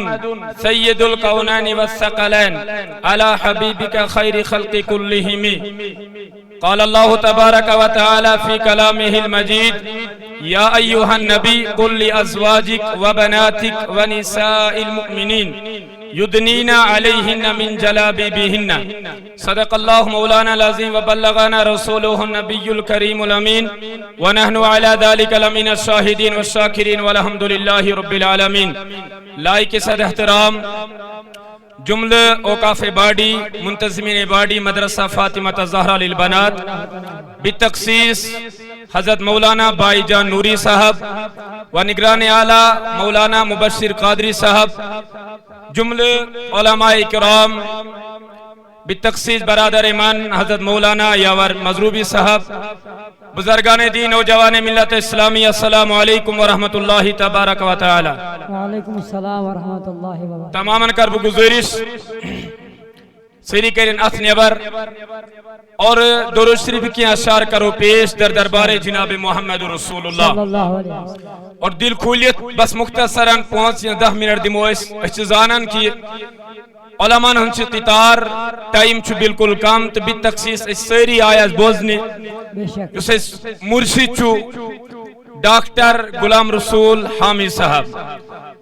سید الکونین والثقلین علی حبیبک خیر خلق کلہم قال اللہ تبارک و تعالی فی کلامہ المجید یا ایہا النبی قل لأزواجک وبناتک ونساء المؤمنین یدنین علیہن من جلابیبہن صدق اللہ مولانا العظیم وبلغنا رسولہ النبی الکریم الامین ونحن علی ذالک لمن الشاہدین والشاکرین والحمدللہ رب العالمین لائق صد احترام جمل اوقاف باڑی منتظمین باڑی مدرسہ فاطمہ زہرا للبنات بالتخصیص حضرت مولانا بائی جان نوری صاحب و نگران اعلیٰ مولانا مبشر قادری صاحب جمل علماء کرام بالتخصیص برادر من حضرت مولانا یاور مضروبی صاحب بزرگان دین و جوان ملت اسلامی السلام علیکم ورحمت اللہ تبارک و تعالی وعلیکم السلام ورحمت اللہ وبرکاتہ تماما کرب گزارش سری کرن اتھ نیبر اور درود شریف کی اشعار کرو پیش در دربار جناب محمد رسول صلی اللہ اللہ علیہ وسلم اور دل کھولیت بس مختصراً 5 یا 10 منٹ دمو اس زانن کی علماء ہنچ قطار ٹائم چھو بالکل کم تو بالتخصیص اس سری آیاز بوزنی بے شک اس مرشد چھو ڈاکٹر غلام رسول حامی صاحب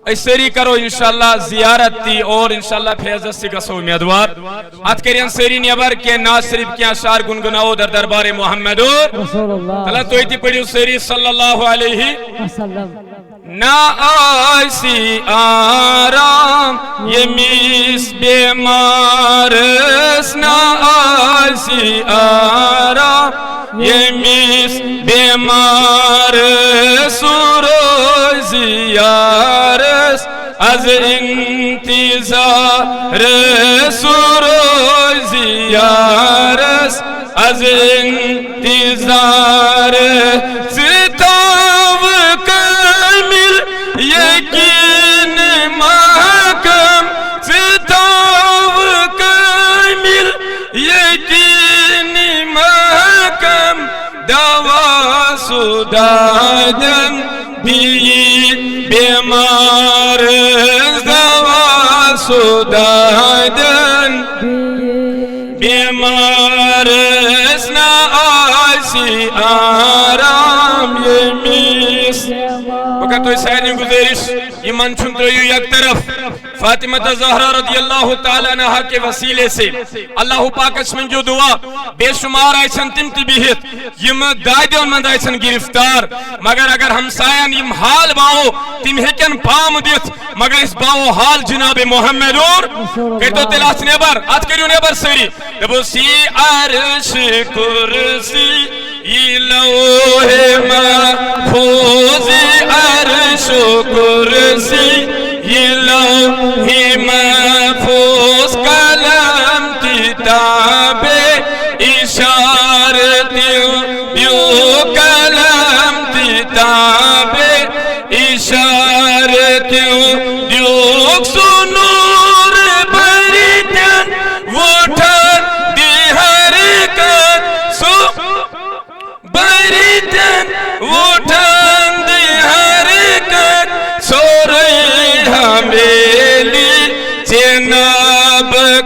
اس سری کرو انشاءاللہ زیارت تی اور انشاءاللہ فیضت سے گسو امیدوار ات کرین سری نیبر کے ناز شریف کی اشعار گنگناؤ در دربار محمد رسول اللہ تلا تو ایتی پڑھیو سری صلی اللہ علیہ وسلم نہ آسی آرام یہ میس بیمارس نہ آسی آرام یہ میس بیمارس روزی یارس از انتظار سروزی یارس از انتظار ستاو کامل یقین محکم ستاو کامل یقین محکم دوا سدادن بھی بیمار دوا سدادن بیمار نہ آسی آرام یہ میس وقت تو سینی گزارش ایمان چھنتریو یک طرف فاطمہ زہرا رضی اللہ تعالیٰ عنہ کے وسیلے سے اللہ پاک اسمن جو دعا بے شمار ایسن تم تبیہت یم دائدون مند ایسن گرفتار مگر اگر ہمسایان یم حال باؤ تم ہکن پام دیت مگر اس باؤ حال جناب محمد اور کہتو تلاس نیبر آت کریو نیبر سری دبو سی عرش کرسی لوح محفوظ عرش کرسی لوح محفوظ قلم کتاب اشارت بیو قلم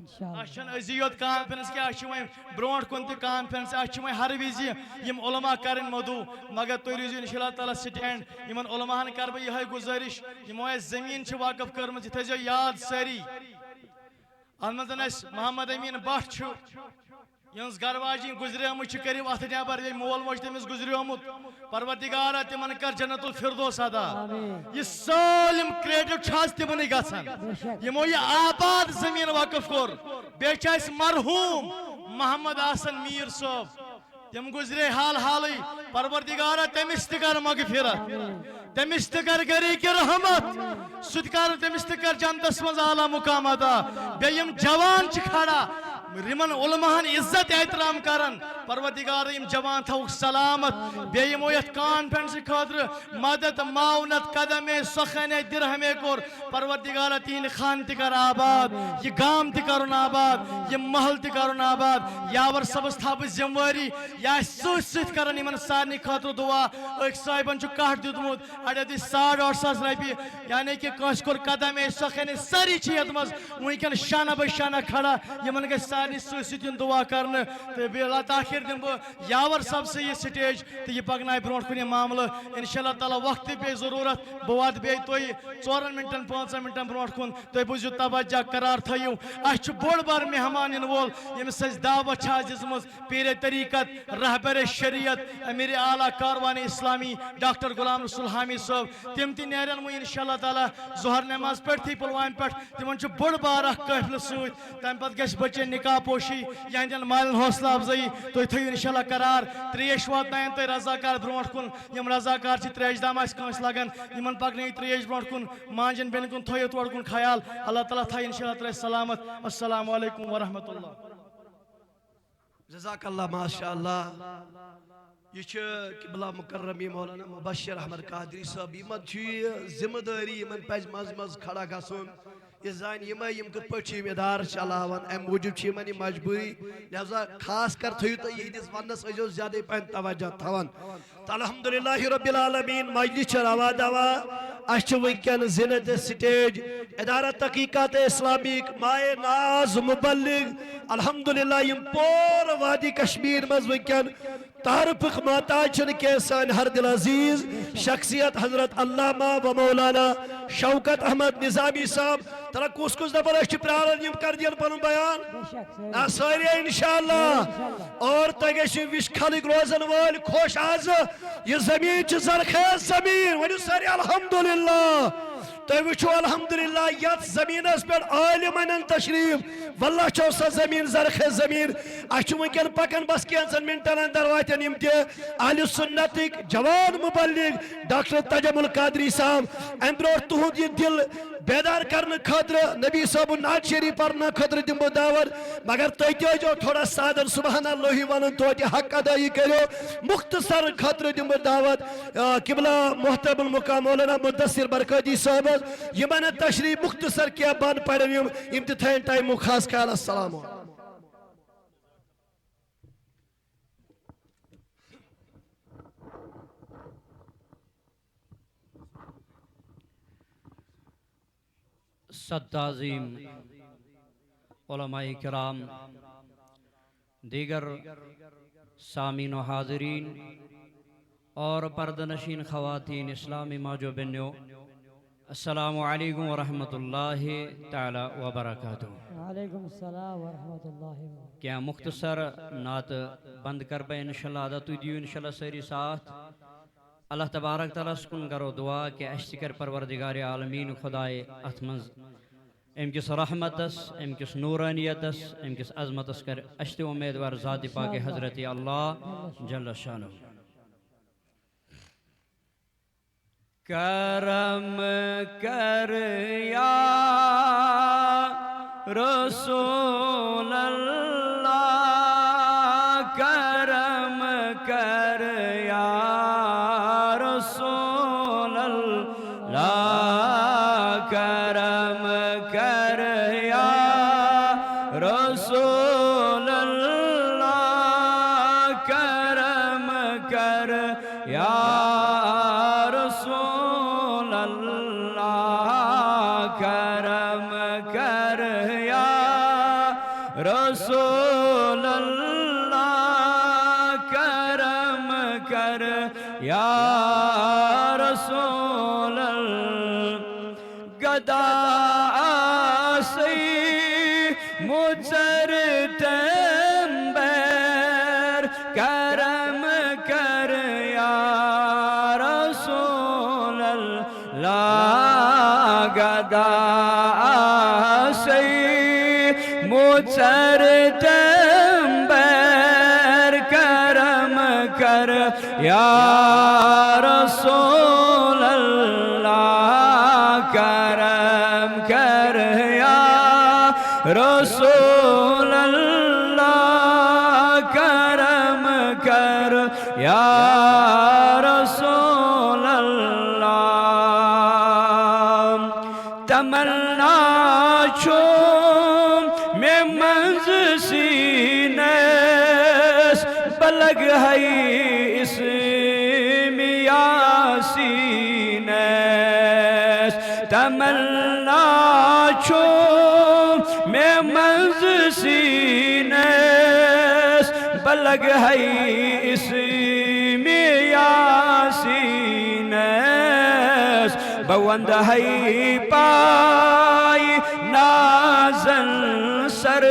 انشاءاللہ اچھن ازیوت کانفرنس کیا اچھ ویں برونٹ کن تہ کانفرنس اچھ ویں ہر وزی یم علماء کرن مدعو مگر تُہۍ روزِو انشاءاللہ تعالیٰ سٹینڈ یمن علماءن کر بہ یہ گزارش یمو اس زمین چھ واقف کرمژ یہ تھٲیزیو یاد سٲری اتھ منٛز اَسہِ محمد امین بٹ چھُ یہنز گھر واجین گزریمت کرو ات نبر یہ مول موج تمس گزریومت پروردگارا تمن کر جنت الفردوس ادا یہ سالم کریڈٹ چھاس تمن گژھان یمو یہ آباد زمین وقف کور بیچ اس مرحوم محمد حسن میر صاحب تم گزرے حال حالی پروردگارا تمس تہ کر مغفرت تمس تہ کر گری کی رحمت سد کر تمس تہ کر جنتس مز اعلی مقام ادا بیم جوان چھ کھڑا یمن علماءن عزت احترام کرن پروردگار یم جوان تھوک سلامت بیمو یت کانفرنس خاطر مدد معاونت قدم سخن درہم کور پروردگار تین خان تہ کر آباد یہ گام تہ کرن آباد یہ محل تہ کرن آباد یاور صبس تھاپ ذمواری یا ست ست کرن یمن سارنی خاطر دعا اک صاحبن چھ کاٹ دیتمت اڑے دی 8,500 رۄپیہِ یعنی کہ کٲنٛسہِ کوٚر قدم سخن ساری چھ یت مز ونکن شانہ بہ شانہ کھڑا یمن گژھِ سارنی ستن دعا کرنے تو بلا تاخیر دم بہ یاور صاحب سے یہ سٹیج تو یہ پکنائے برونٹ کن یہ معاملہ انشاءاللہ تعالی وقت پہ ضرورت بہ وات بی تھی 4 منٹن 5 منٹن برونٹ کن تھی بوزیو توجہ قرار تھو اچھ بوڑ بار مہمان ان وول یمس اس دعوت دم پیر طریقت رہبر شریعت امیر اعلیٰ کاروان اسلامی ڈاکٹر غلام رسول حامد صاحب تم تہ نیرن وہ انشاءاللہ تعالی ظہر نماز پہ تھی پلوامہ پہ تمن بوڑ بار اخ قافلہ ست تمہ پتہ گژھِ بچے نکاح پوشی یہندین مالن حوصلہ افزائی تو تھو انشاءاللہ قرار تریش واتنائن تو رضاکار برونٹ کن یم رضاکار چھ تریش دام آس کانس لگن یمن پکنائی تریش برونٹ کن مانجن بین کن تھو تور کن خیال اللہ تعالیٰ تھا انشاءاللہ تعالیٰ سلامت السلام علیکم ورحمۃ اللہ جزاک اللہ ماشاء اللہ یہ قبلہ مکرمی مولانا مبشر احمد قادری صاحب یمن ذمہ داری یمن پز مز مز کھڑا گھن یہ زان یم کت پہ ادارہ چلاوان ام موجود یمن یہ مجبوری لہذا خاص کر تھو تو یہندس ونس ازو زیادہ پہن توجہ تھوان تو الحمدللہ رب العالمین مجلس روا دوا اچھ ونکن زینت سٹیج ادارہ تحقیقات اسلامک مائے ناز مبلغ الحمدللہ یم پور وادی کشمیر مز ونکن تعارف محتاج چھن کے سان ہر دل عزیز شخصیت حضرت علامہ و مولانا شوکت احمد نظامی صاحب ترا کس کس دفعہ اچھ پرارن یم کر دین پنن بیان ساری انشاءاللہ اور تگش وش خلق روزن وال خوش آز یہ زمین چھ زرخیز زمین ونیو ساری الحمدللہ تو وچھو الحمدللہ یت زمین اس پر عالمین تشریف واللہ چو سا زمین زرخیز زمین اچھ ونکن پکن بس کینسن منٹن اندر واتن یم تے اہل سنتک جوان مبلغ ڈاکٹر تجمل قادری صاحب اندرو تہد یہ دل بیدار کرنے خاطر نبی صاحب نعت شریف پڑھنے خاطر دمو دعوت مگر تُہۍ تہِ ٲسۍزیو تھوڑا سادن سبحان اللہ ونن توتہِ حق ادائی کٔرِو مختصر خاطر دمو دعوت قبلہ محترم المقام مولانا مدثر برکاتی صاحب یمن تشریف مختصر کیا بان پڑھن یم تہِ تھاین ٹائمو خاص خیال السلام علیکم صد تعظیم علماء کرام دیگر سامعین و حاضرین اور پردنشین خواتین اسلامی ماجو بنیو السلام علیکم ورحمۃ اللہ تعالی وبرکاتہ وعلیکم السلام ورحمۃ اللہ وبرکاتہ کیا مختصر نعت بند کر بے انشاءاللہ ادا تو دیو انشاءاللہ ساری ساتھ اللہ تبارک تعالیٰ سکن کرو دعا کہ اشتکر پروردگار عالمین خدای اتمنز امکس رحمتس امکس نورانیتس امکس عظمتس کر اشت امیدوار ذات پاک حضرت اللہ جل شانہ کرم کر یا رسول اللہ کرم کر یا رسول اللہ کرم کر یا رسول اللہ کرم کر یا رسول اللہ کرم کر یا کر یا رسول گدا سی مجر تمبر کرم کر یا رسول اللہ گدا سی مجر تمبر کرم کر یا رسول اللہ کرم کر یا رسول اللہ کرم کر یا رسول اللہ تمنا چھوم میں منز سینس بلگ ہے اسم یاسینس تمنا چھوم میں منز سینس بلگ ہے اسم یاسینس بوند ہے پائی نازل سر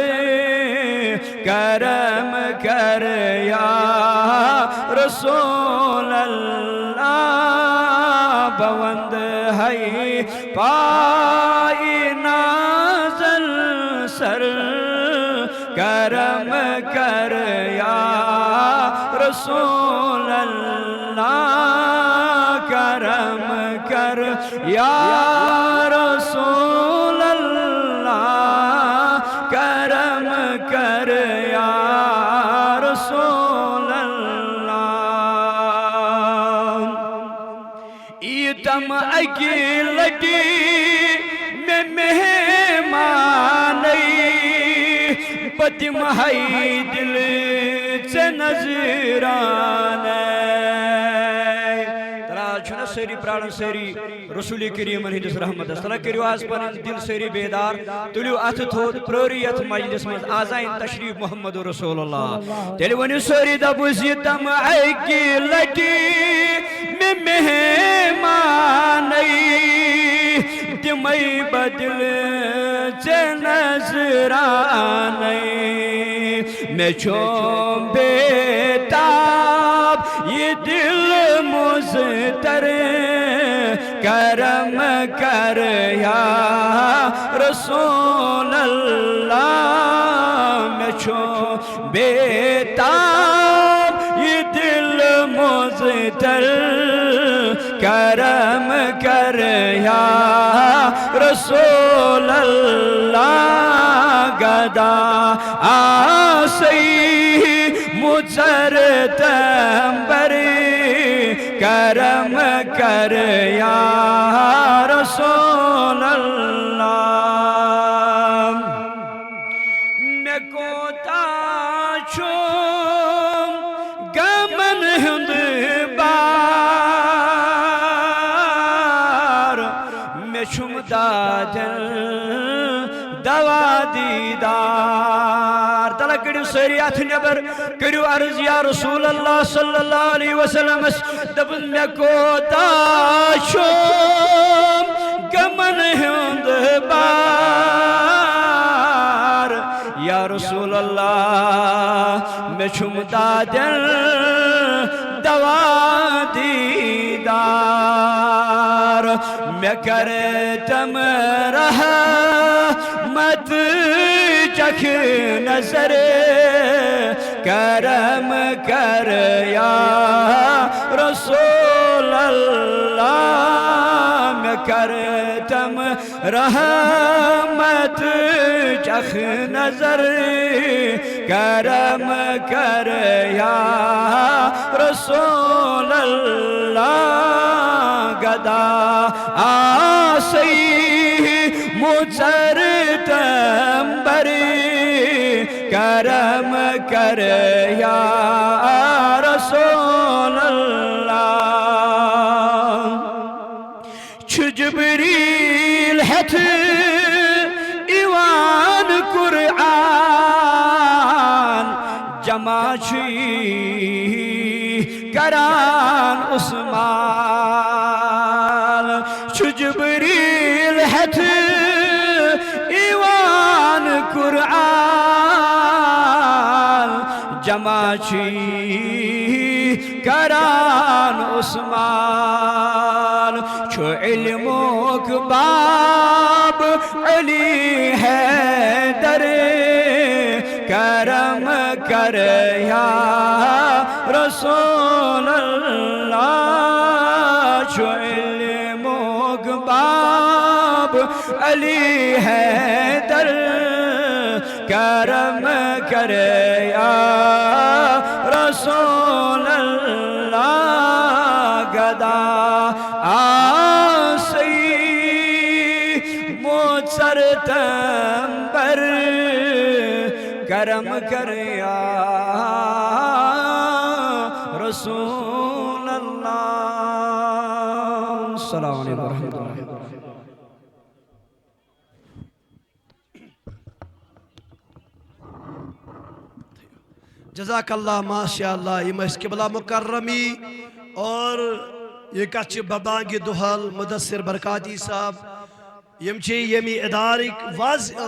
کرم کر یا رسول اللہ بوند ہے پائی نازل سر کرم کر یا رسول اللہ کرم کر یا رسول اللہ کرم کر یا رسول اللہ ایتم اکی لٹی میں مہمانی پتم ہے دل سے نظرانے چھنا سری پران سری رسول کریم ہندس رحمت تلا کریو آز پنن دل سری بیدار تلیو اتھ تھود پروریت مجلس مز آزائن تشریف محمد رسول اللہ تیلی ونی سری دبوزی تم ایکی لٹی میں مہمانی تمی بدل چے نظرانے میں چھوم بیتاب یہ دل مزتر کرم کر یا رسول اللہ میں چھوم بیتاب یہ دل مزتر کرم کر یا رسول اللہ گدا آسی مجر تمبری کرم کر یا رسول اللہ میں کوتا چھوم گمن ہند بار میں چھم دادل دوا دیدار تلا کریو سریات نبر کریو عرض یا رسول اللہ صلی اللہ علیہ وسلم دبن میں کوتا شوم گمن ہند بار یا رسول اللہ میں چھمتا دل دوا دیدار میں کرتم رحمت چکھ نظر کرم کر یا رسول اللہ میں کرتم رحمت چکھ نظر کرم کر یا رسول اللہ گدا آسی مجر تمبری کرم کر یا رسول اللہ جبریل ہتھ ایوان قرآن جمع چھی کران عثمان چھ جبریل ہتھ ایوان قرآن جمع چھی کران عثمان چھو علموک باب علی حیدر کرم کر یا رسول اللہ چھو علموک باب علی حیدر کرم کر یا رسول اللہ گدا آسی موسر تنبر کرم کر یا رسول اللہ السلام علیکم ورحمۃ اللہ جزاک اللہ ماشاء اللہ یہ قبلہ مکرمی اور یہ کچھ ببانگی دہل مدثر برکاتی صاحب یمی ادارک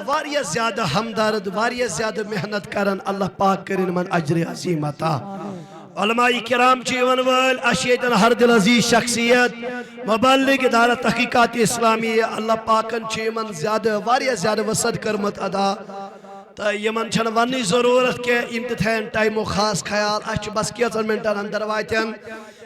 واریہ زیادہ ہمدرد واریہ زیادہ محنت کرن اللہ پاک کرن من اجر عظیم عطا علماء کرام چیون ول اشیتن ہر دل عزیز شخصیت مبلغ ادارہ تحقیقات اسلامی اللہ پاکن چیمن زیادہ واریہ زیادہ وسعت کرمت ادا تو یمن چھن ونی ضرورت کے امتحان ٹائمو خاص خیال اچھ بس کیچن منٹن اندر واتن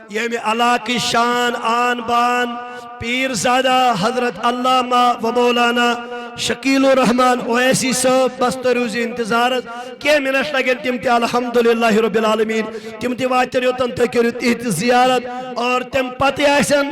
یمی علاقی شان آن بان پیر زادہ حضرت علامہ و مولانا شکیل الرحمن اویسی صاحب بس تروزی انتظارت کی منش لگن تم تی الحمدللہ رب العالمین تم تی واتر یوتن تکر تیت زیارت اور تم پتی آسن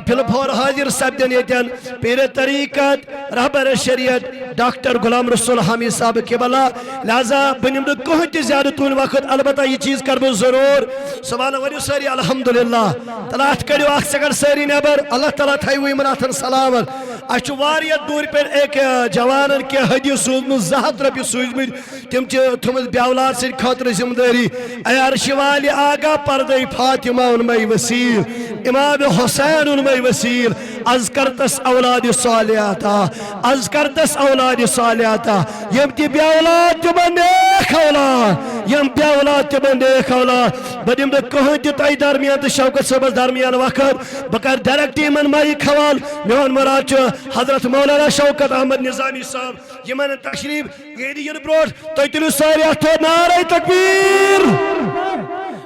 پھلپور حاضر سبدن یتن پیر طریقت رہبر شریعت ڈاکٹر غلام رسول حامد صاحب قبلہ لہذا بنیمد کوہن تی زیادہ تون وقت البتہ یہ چیز کربو ضرور سبحانہ وریو ساری الحمدللہ تلات کریو آخ سکر ساری نبر اللہ تعالیٰ تھائی ہوئی مناتن سلامت اچھو واریت دور پر ایک جوانن کے حدیث سوزمت زہت ربی سوزمت تم چھ تھمت بیاولاد سے خاطر زمداری اے عرش والی آگا پردے فاطمہ انمائی وسیل امام حسین انمائی وسیل اذکرتس اولاد صالحاتا اذکرتس اولاد صالحاتا یم تی بیاولاد تمن ایک اولاد یم بیاولاد تمن ایک اولاد بدیم دے کہن تی تائی درمیان تی شوکت صبح درمیان وقت بکر ڈائریکٹی من مائی خوال میون مراد حضرت مولانا شوکت احمد نظامی صاحب یمن تشریف یہ دیگر بروٹ تو اتنی ساری اٹھو نعرہ تکبیر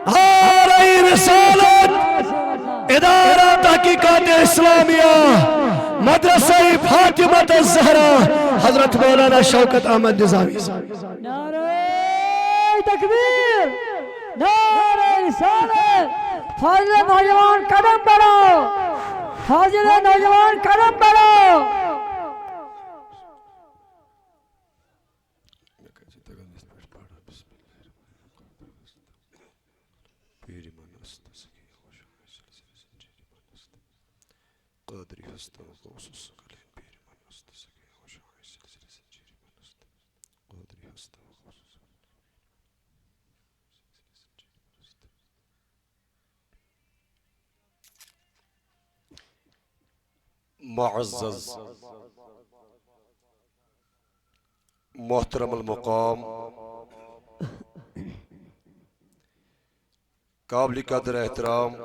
نعرہ رسالت ادارہ تحقیقات اسلامیہ مدرسہ فاطمہ الزہرا حضرت مولانا شوکت احمد نظامی صاحب نعرہ تکبیر نعرہ رسالت فاضل نوجوان قدم بڑھاؤ فاضل نوجوان قدم بڑھاؤ معزز محترم المقام قابل قدر احترام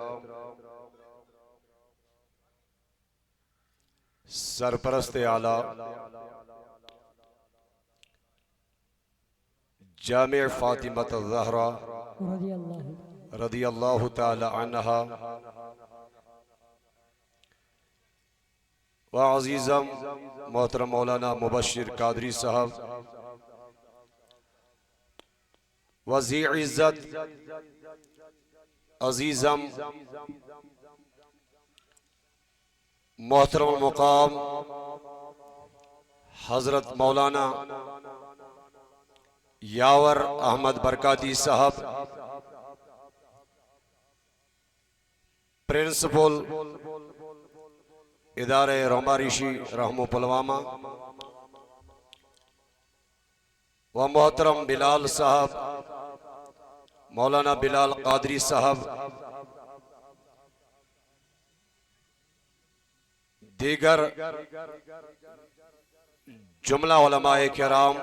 سرپرست اعلیٰ جامع فاطمہ الزہرا رضی اللہ تعالی عنہا وعزیزم محترم مولانا مبشر قادری صاحب وزی عزت عزیزم محترم المقام حضرت مولانا یاور احمد برکاتی صاحب پرنسپل ادارہ رحماریشی رحم پلوامہ و محترم بلال صاحب مولانا بلال قادری صاحب، دیگر جملہ علماء کرام،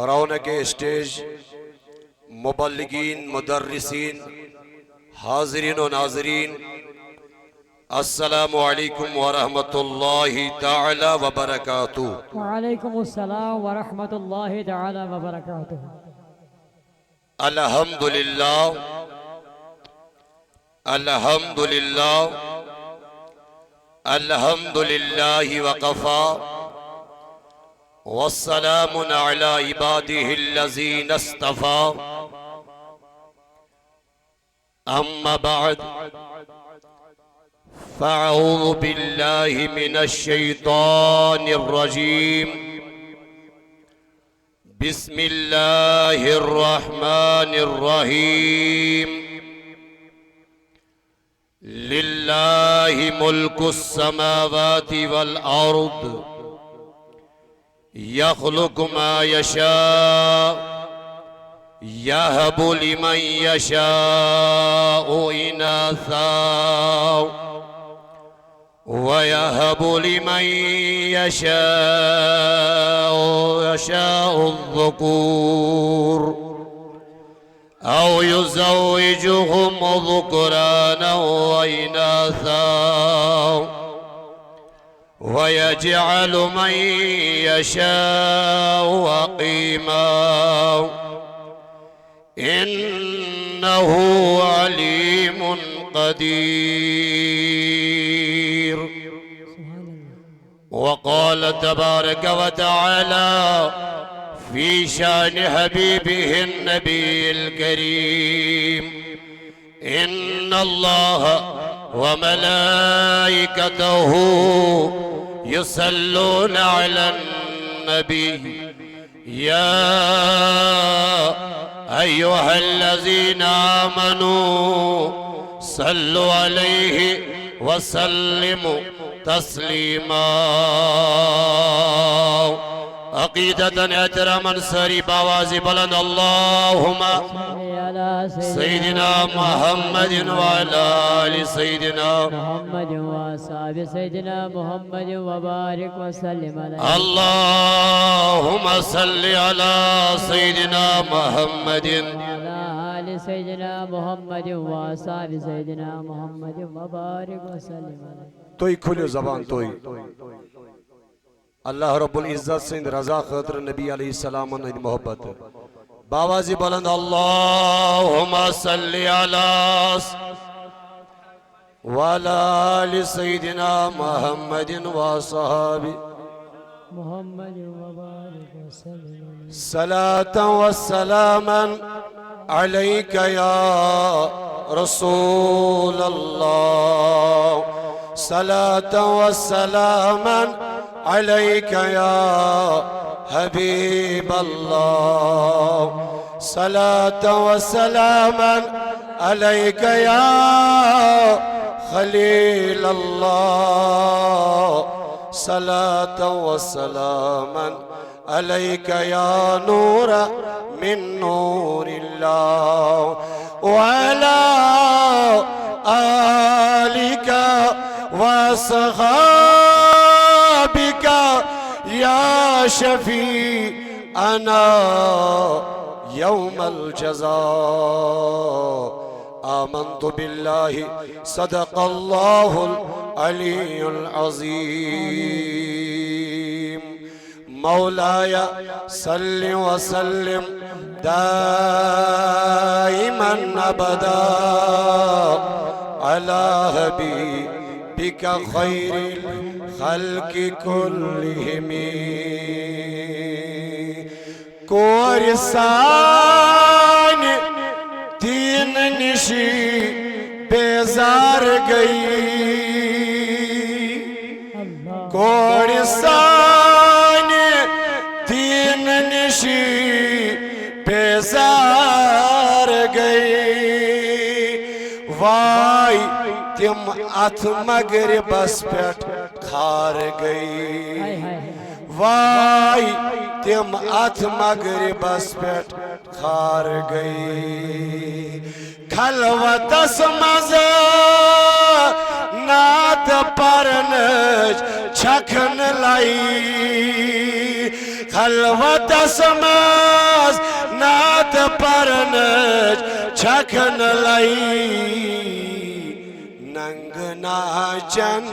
رونق اسٹیج، مبلغین، مدرسین، حاضرین و ناظرین، السلام علیکم ورحمۃ اللہ تعالی وبرکاتہ۔ وعلیکم السلام ورحمۃ اللہ تعالی وبرکاتہ۔ الحمدللہ الحمدللہ الحمدللہ وقفا والسلام علی عبادہ الذین اصطفا، اما بعد فاعوذ باللہ من الشیطان الرجیم، بسم اللہ الرحمن الرحیم، للہ ملک السماوات والارض، یخلق ما یشاء، یہب لمن یشاء اناثا وَيَهَبُ لِمَن يَشَاءُ الذُّكُورَ أَوْ يُزَوِّجُهُمْ ذُكْرَانًا وَإِنَاثًا وَيَجْعَلُ مَن يَشَاءُ عَقِيمًا إِنَّهُ عَلِيمٌ قدير۔ وقال تبارك وتعالى في شان حبيبه النبي الكريم، إن الله وملائكته يصلون على النبي، يا أيها الذين آمنوا صلوا عليه وسلموا تسلیما۔ عقیدتاً احتراما سری باواز بلند، اللہم سیدنا محمد وعلا آل سیدنا محمد وصحاب سیدنا محمد وبارک وسلم علیہ، اللہم صلی علی سیدنا محمد وعلا آل سیدنا محمد وصحاب سیدنا محمد وبارک وسلم علیہ۔ توئی کھلو زبان توئی، اللہ رب العزت سے رضا خاطر نبی علیہ السلام نے محبت باوازی بلند، اللہم صلی علی وعلا آل سیدنا محمد وصحاب محمد وبارک وسلم، صلاة والسلاما علیک یا رسول اللہ، صلاة والسلاما عليك يا حبيب الله، صلاة وسلاما عليك يا خليل الله، صلاة وسلاما عليك يا نور من نور الله، وعلى آلك وصحابك يا شفيعنا يوم الجزاء، آمنت بالله صدق الله العلي العظيم، مولاي صل وسلم دائما أبدا على حبيبك خير الخلق كلهم، کورسان تین نشی بیزار گئی، کورسان تین نشی بیزار گئی، وائی تم ات مغربس پیٹھ کھار گئی، وائی تم ات مغربس پٹ خار گئی خلوتس مز نات پرنچ چھکن لائی خلوتس مز نات پرنچ چھکن لائی ننگ ناچن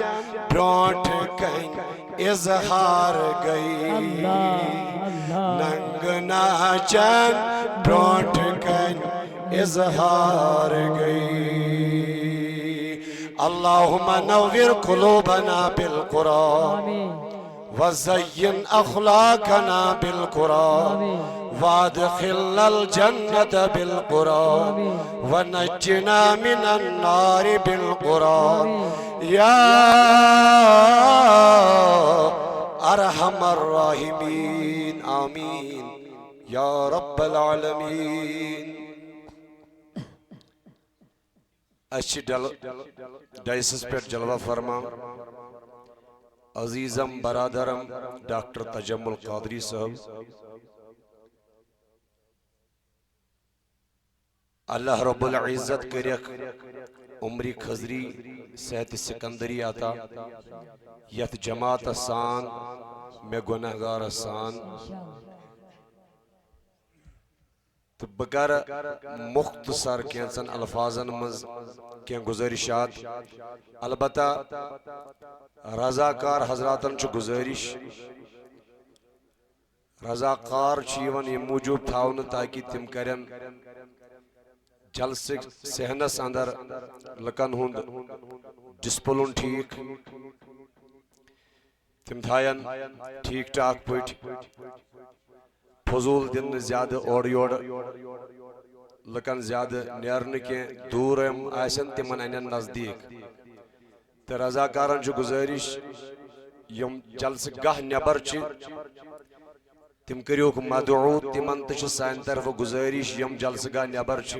برونٹ کن اظہار گئی ننگ ناچن برونٹ کن اظہار گئی اللہم نور قلوبنا بالقرآن وزین اخلاقنا بالقرآن وادخل الجنة بالقرآن ونجنا من النار بالقرآن یا ارحم الراحمین آمین یا رب العالمین اچھی ڈائسس پر جلوہ فرما عزیزم برادرم ڈاکٹر تجمل قادری صاحب اللہ رب العزت کرک عمری خضری صحت سکندری آتا یت جماعت سان میں گناہگار سان تو بگر مختصر کینسن الفاظن مز کین گزارشات البتہ رضاکار حضراتن چھ گزارش رضاکار چیون یہ موجود تھاون تاکہ تم کرن جلسے سہنس اندر لکن ہند ڈسپلن ٹھیک تم تھائن ٹھیک ٹاک پٹ فضول دن زیادہ اور یور لکن زیادہ نیرن کے دور آسن تمن انن نزدیک تو رضاکارن چھ گزارش یم جلسہ گاہ نبر چھ تم کریوک مدعو تمن تچھ سان طرف گزارش یم جلسہ گاہ نبر چھ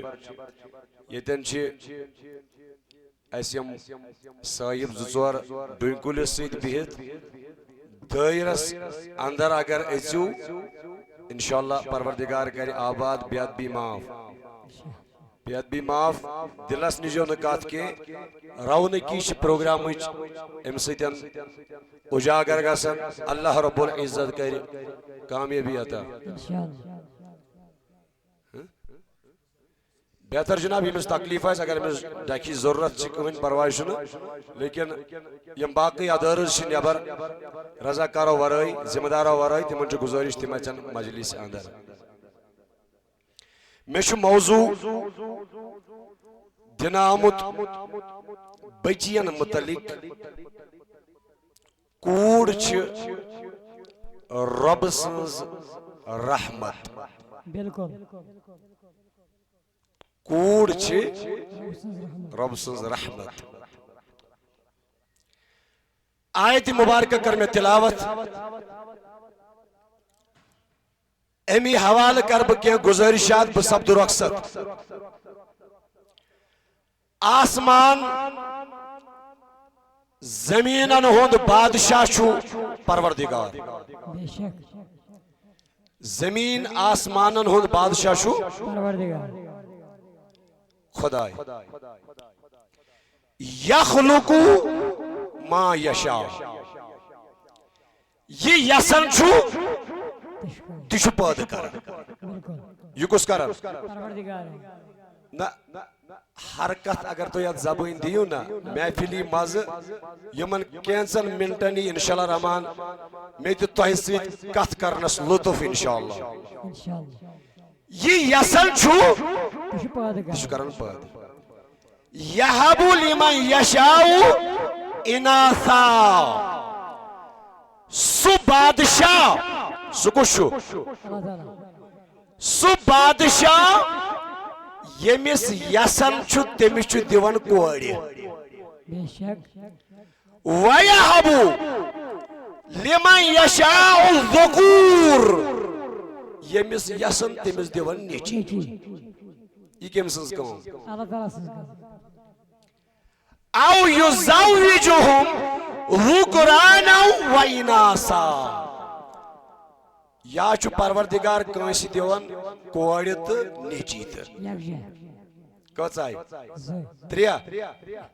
یتن چھ اس یم صاحب زور ڈوینکل سیت بہت دائرس اندر اگر ایسو انشاءاللہ پروردگار کرے آباد بیاد بھی معاف بیاد بھی معاف دلس نجو نکات کے رون کیش پروگرام ام سیتن اجاگر گسن اللہ رب العزت کرے کامیابی عطا بہتر جناب یہ تکلیف ہے اگر ہمیں ڈاکی ضرورت کہیں پروائی شنو لیکن یم باقی ادارز چھ نبر رضاکارو ورائی ذمہ دارو ورائی تمن چھ گزارش تم اچن مجلس اندر میں چھ موضوع دنا آمت بچین متعلق کوڑ چھ رب سنز رحمت بالکل کوڑ چھ رب سنز رحمت آیت مبارکہ کر میں تلاوت امی حوال کر بکے گزارشات بسبد رخصت آسمان زمینن ہوند بادشاہ چھو پروردگار زمین آسمانن ہوند بادشاہ چھو پروردگار خدای یخلقو ما یشاء یہ یسن چھو تشو پاد کرن یہ کس کرن نا حرکت اگر تو یاد زبان دیو نا محفلی مز یمن کینسن منٹنی انشاءاللہ رحمان میں تو سیت کت کرنس لطف انشاءاللہ یہ یسن چھو تشو کرن پاد یحبو لمن یشاؤ اناثا سو بادشاہ سو کشو سو بادشاہ یمس یسن چھو تمس چھو دیون کوڑی وَيَحَبُ لِمَنْ يَشَاءُ الذُّكُورُ یمس یسن تمس دیون نیچی یہ کم سنز کام او یزوجہم ذکرانا و اناسا یا چھ پروردگار کنس دیوان کوڑ تو نیچی تو کچھ آئی تریا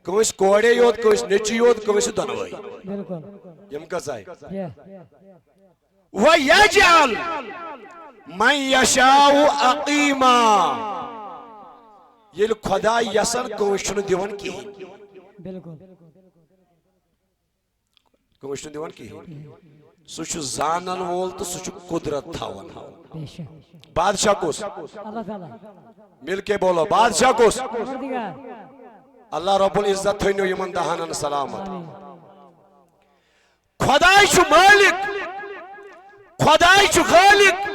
کنس کوڑے یوت کنس نیچی یوت کنس دنوائی یم کچھ آئی وَيَجْعَلْ مَنْ يَشَاءُ عَقِيمًا یل خدا یسن کنس دیوان کی کنس دیوان کی سوچ زانن وول تو سوچ قدرت تھاون بادشاہ کس مل کے بولو بادشاہ کس اللہ رب العزت تھینو یمن دہانن سلامت خدای چھو مالک خدای چھو خالق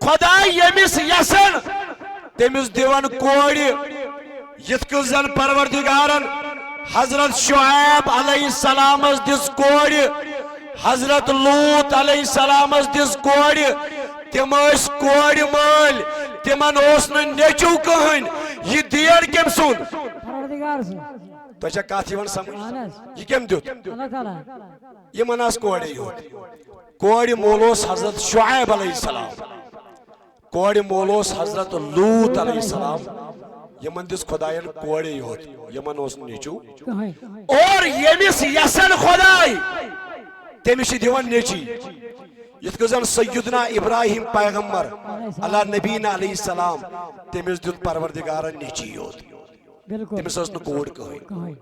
خدای یمس یسن تمس دیوان کوڑی یت کن زن پروردگارن حضرت شعیب علیہ السلام دس کوڑی حضرت لوط علیہ السلام دس کوڑی تم اس کوڑی مال تمن اس نیچو کہن یہ دیر کم سن تو چا کاتی ون سمجھ یہ کم دیت یہ مناس کوڑی یوت کوڑی مولوس حضرت شعیب علیہ السلام کوڑی مولوس حضرت لوط علیہ السلام یمن دس خدایان کوڑی یوت یمن اس نیچو اور یمس یسن خدای تمس دیوان نیچی یت کزن سیدنا ابراہیم پیغمبر اللہ نبینا علیہ السلام تمس دیت پروردگار نیچی یوت تمس اس کوڑ کہن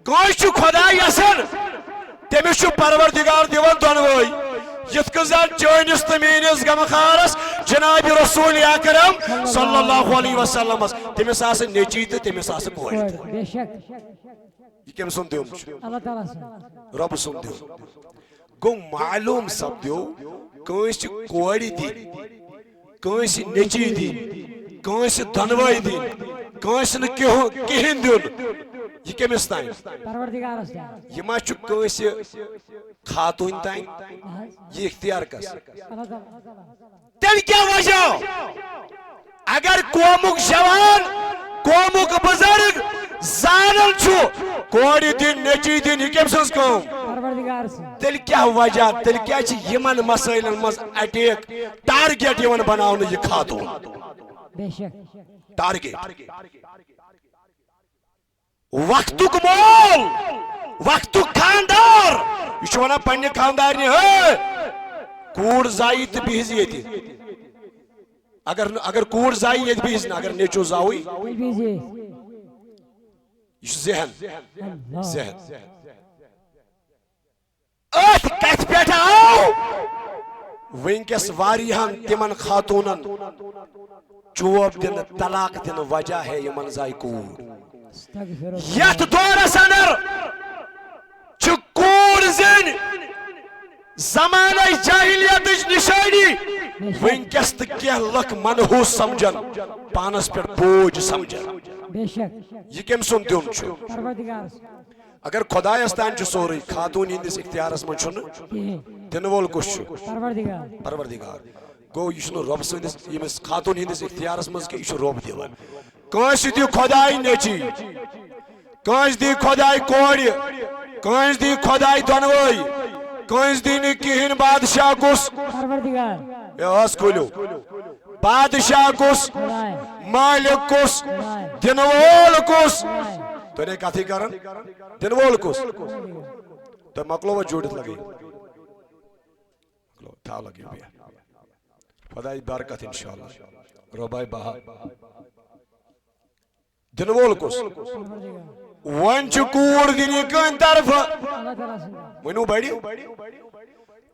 کوش خدا یسن تمس پروردگار دیوان دونوئی یت کزن چونس تمینس غمخارس جناب رسول اکرم صلی اللہ علیہ وسلم تمس آس نیچی تو تمس آس کوڑ یہ کم سن دیو رب سن دیو گو معلوم سب دیو کنس کوڑی دی کنس نیچی دی کنس دنوائی دی کنس کہن دیون یہ کمس تائیں یہ ما چھ کنس خاتون تائیں یہ اختیار کس تیل کیا وجہ اگر قومک جوان قومک بزرگ زانل چھو کوڑی دن نیچی دن یہ کم سنس کام تیل کیا وجہ تیل کیا چھ یمن مسائل مز اٹیک ٹارگیٹ یمن بناؤن یہ خاتون ٹارگیٹ وقتک مول وقتک خاندار یہ چھو نا پنی خاندار نہیں کوڑ زائی تو بہز یہ تھی اگر کوڑ زائی یہ بہز نا اگر نیچو زاوی یہ ذہن ذہن ات کت پیٹھ آو ونکس واریہن تمن خاتونن چوب دن طلاق دن وجہ ہے یمن زائی کوڑ یت دورس اندر چھ کوڑ زن زمانہ جاہلیت نشانی ونکس تو کیا لک منحوس سمجھن پانس پر بوجھ سمجھن یہ کم سن دیون چھو اگر خدای استان چھ سوری خاتون ہندس اختیارس من چھن دنوول کش چھو پروردگار گو یہ چھنو رب سندس یمس خاتون ہندس اختیارس من کہ یہ رب دیوان کانس دی خدای نیچی کانس دی خدای کوڑی کانس دی خدای دنوائی کانس دی نکہن بادشاہ کس اس کھولو بادشاہ کس مالک کس دنوول کس تو نے کہتی کرن دنوول کس تو مکلو وہ جوڑت لگی تھا لگی بیا خدای برکت انشاءاللہ ربائی بہا دنوول کس ونچ کوڑ دینی کن طرف منو بڑی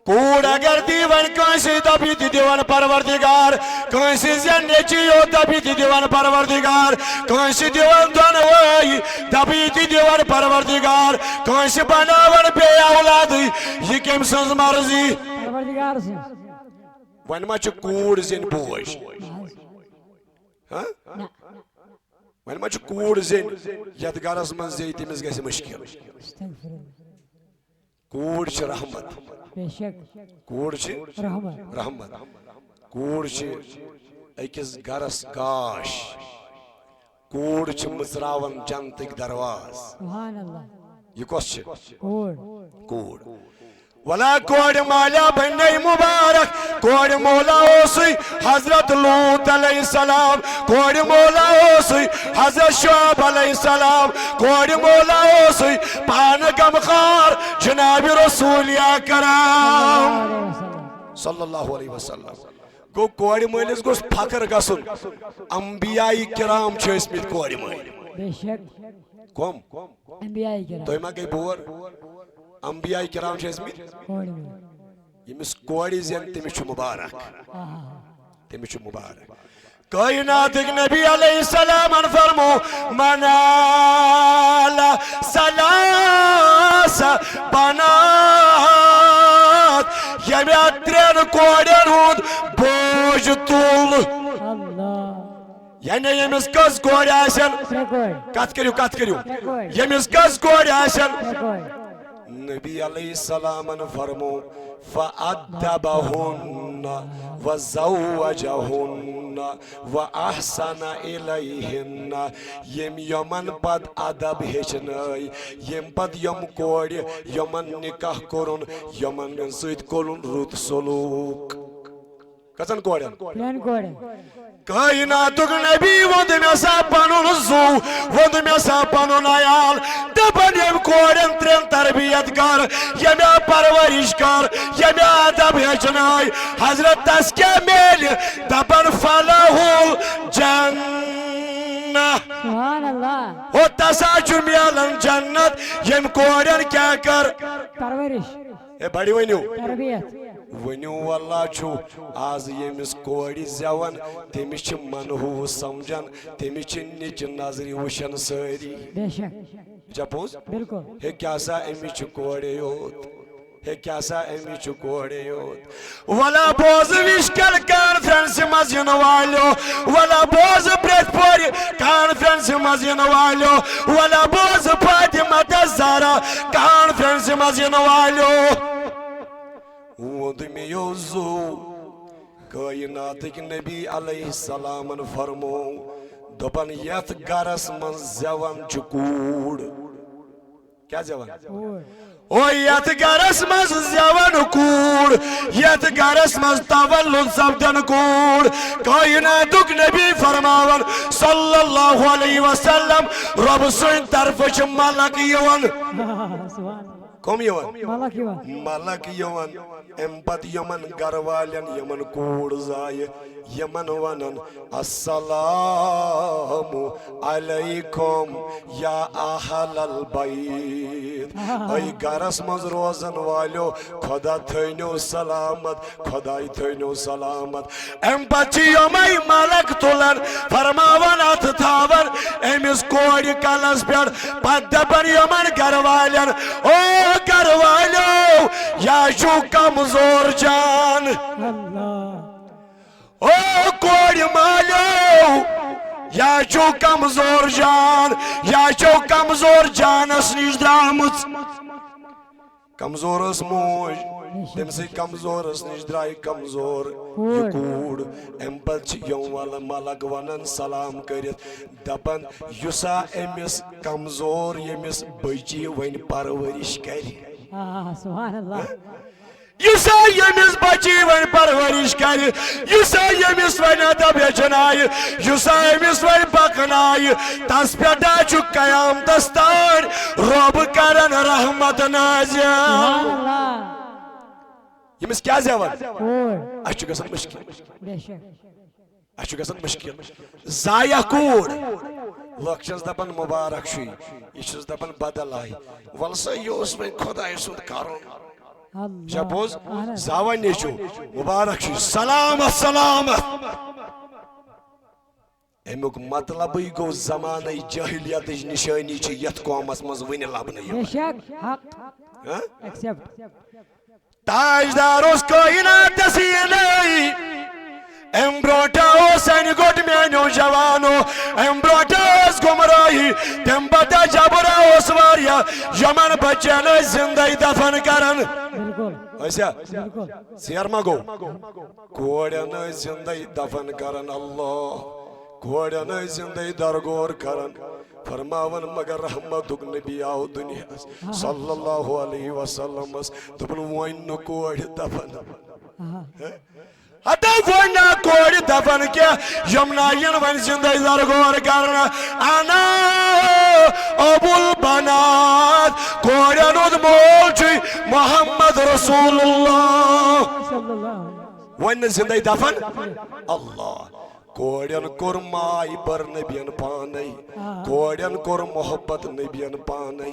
کوڑ اگر دیوان کنسی دبی دی دیوان پروردگار کنسی زن نیچیو دبی دی دیوان پروردگار کنسی دیوان دنوائی دبی دی دیوان پروردگار کنسی بناون بے اولادی یہ کم سنز مرضی ون ما چھ کوڑ زن بوش ون ما چھ کوڑ زن یدگارس من زیتی مز گیسی مشکل کوڑ چھ رحمت کوڑ چھ رحمت کوڑ چھ ایکس گرس گاش کوڑ چھ مزراون جنتک درواز یہ کس چھ کوڑ ولا کور مالا بنی مبارک کور مولا اوسی حضرت لوط علیہ السلام کور مولا اوسی حضرت شعیب علیہ السلام کور مولا اوسی پان غمخوار جناب رسول اکرم صلی اللہ علیہ وسلم گو کور مالس گوس فخر گسن انبیاء کرام چھ اسمت کور مال بے شک کم انبیاء کرام تو ما گئی بور انبیاء کرام چھ اسمت یمس کوڑی زین تمس چھ مبارک تمس چھ مبارک کائنات نبی علیہ السلام فرمو منال سلاس بنات یمی اترین کوڑین ہود بوج تول یعنی یمس کس کوڑ آسن کت کریو یمس کس کوڑ آسن نبی علیہ السلام فرمو فَأَدَّبَهُنَّ وَزَوَّجَهُنَّ وَأَحْسَنَ إِلَيْهِنَّ یم یمن پد ادب ہیچنائی یم پد یم کوڑ یمن نکاح کرن یمن سید کرن رت سلوک کسن کوڑن کائناتک نبی ود میں سا پنن زو ود میں سا پنن عیال دپن یم کوڑن ترین تربیت کر یم پرورش کر یم ادب ہیچنائی حضرت تس کیا میل دپن فلاح الجنہ سبحان اللہ او تسا چھ میلن جنت یم کوڑن کیا کر پرورش اے بڑی ونیو تربیت ونیو واللہ چھو آز یمس کوڑی زیون تیمی چھ منحوس سمجھن تیمی چھ نچ نظری وشن ساری بے شک جا پوز بالکل ہے کیا سا امی چھ کوڑی ہوت ہے کیا سا امی چھ کوڑی ہوت والا بوز وشکل کانفرنس مزین والو والا بوز بریت پوری کانفرنس مزین والو والا بوز فاطمہ زہرا کانفرنس مزین والو ودمی یوزو کائناتک نبی علیہ السلام فرمو دپن یت گرس من زیون چکوڑ کیا زیون او یت گرس من زیون کوڑ یت گرس من تولد سبدن کوڑ کائناتک نبی فرماون صلی اللہ علیہ وسلم رب سن طرف چھ ملک یون کم یون ملک یون امپت یمن گروالین یمن کوڑ زائے یمن ونن السلام علیکم یا اہل البیت ای گرس مز روزن والو خدا تھینو سلامت خدای تھینو سلامت امپت یمن ملک تولن فرماون ات تھاون امس کوڑ کلس پر پت دپن یمن گروالین او گروالو یا شو کمزور جان او کوڑ مالو یا چو کمزور جان یا چو کمزور جانس نش درامت کمزور اس موج تم سے کمزور اس نش درائی کمزور یہ کوڑ ام پت یوم والا ملک ونن سلام کرت دپن یسا امس کمزور یمس بچی ون پرورش کری سبحان اللہ یسا یمس بچی ون پرورش کر یسا یمس ون ادب ہیچنائے یسا یمس ون پکنائے تس پہ ڈاچو قیام دستان رب کرن رحمت نازل یمس کیا زیون اچھو گسن مشکل اچھو گسن مشکل زایا کوڑ لکشنز دپن مبارک شوی یہ دپن بدل آئی ولسا یوس میں خدای سند کرن شپوز زاوان نیچو مبارک شوی سلامت سلامت امیک مطلب گو زمانہ جاہلیت نشانی چھ یت قومس مز ون لبنہ بے شک حق ایکسپٹ تاجدار اس کائنات سینائی ام بروٹا اس این گوٹ مینو جوانو ام بروٹا اس گمراہی تم بدا جبرا اس واریا یمن بچن زندگی دفن کرن ایسا سیرما گو کوڑن زندگی دفن کرن اللہ کوڑن زندگی درگور کرن فرماون مگر رحمتک نبی آو دنیا صلی اللہ علیہ وسلم دپن وین کوڑ دفن ہتا وین کوڑ دفن کیا یمنائین ون زندہ درگور کرنا انا ابو البنات کوڑن اد مول چھ محمد رسول اللہ وین زندہ دفن اللہ کوڑین کور مائی بر نبین پانی کوڑین کور محبت نبین پانی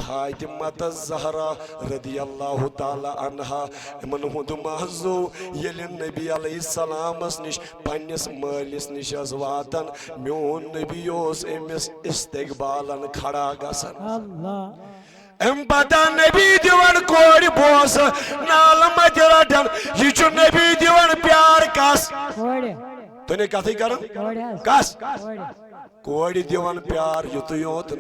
فاطمہ الزہرا رضی اللہ تعالی عنہا امن ہند محضو یل نبی علیہ السلام نش پنس مالس نش واتن میون نبی اوس امس استقبالن کھڑا گسن ام پتہ نبی دیوان کوڑ بوس نال مت رٹن یہ چھ نبی دیوان پیار کس تو نے کتھے کرن کس کوڑی دیوان پیار یتو یوت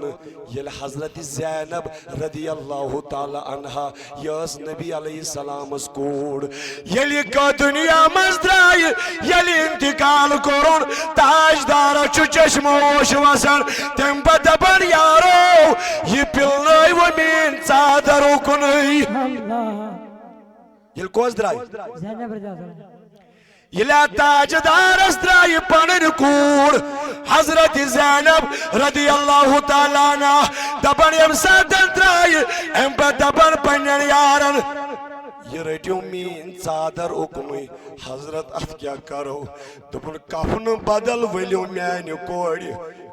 یل حضرت زینب رضی اللہ تعالی عنہا یس نبی علیہ السلام کوڑ یل کا دنیا مزدرائی یل انتقال کرون تاجدار چو چشموش وسن تم پتہ پر یارو یہ پلنائی ومین صادرو کنائی یل کوز درائی زینب رضی اللہ یلا تاجدار استرائی پنن کوڑ حضرت زینب رضی اللہ تعالیٰ عنہ دبن یم سادن ترائی ام پا دبن پنن یارن یہ رٹیو مین صادر اکنوی حضرت ات کیا کرو دبن کفن بدل ولیو میانی کوڑی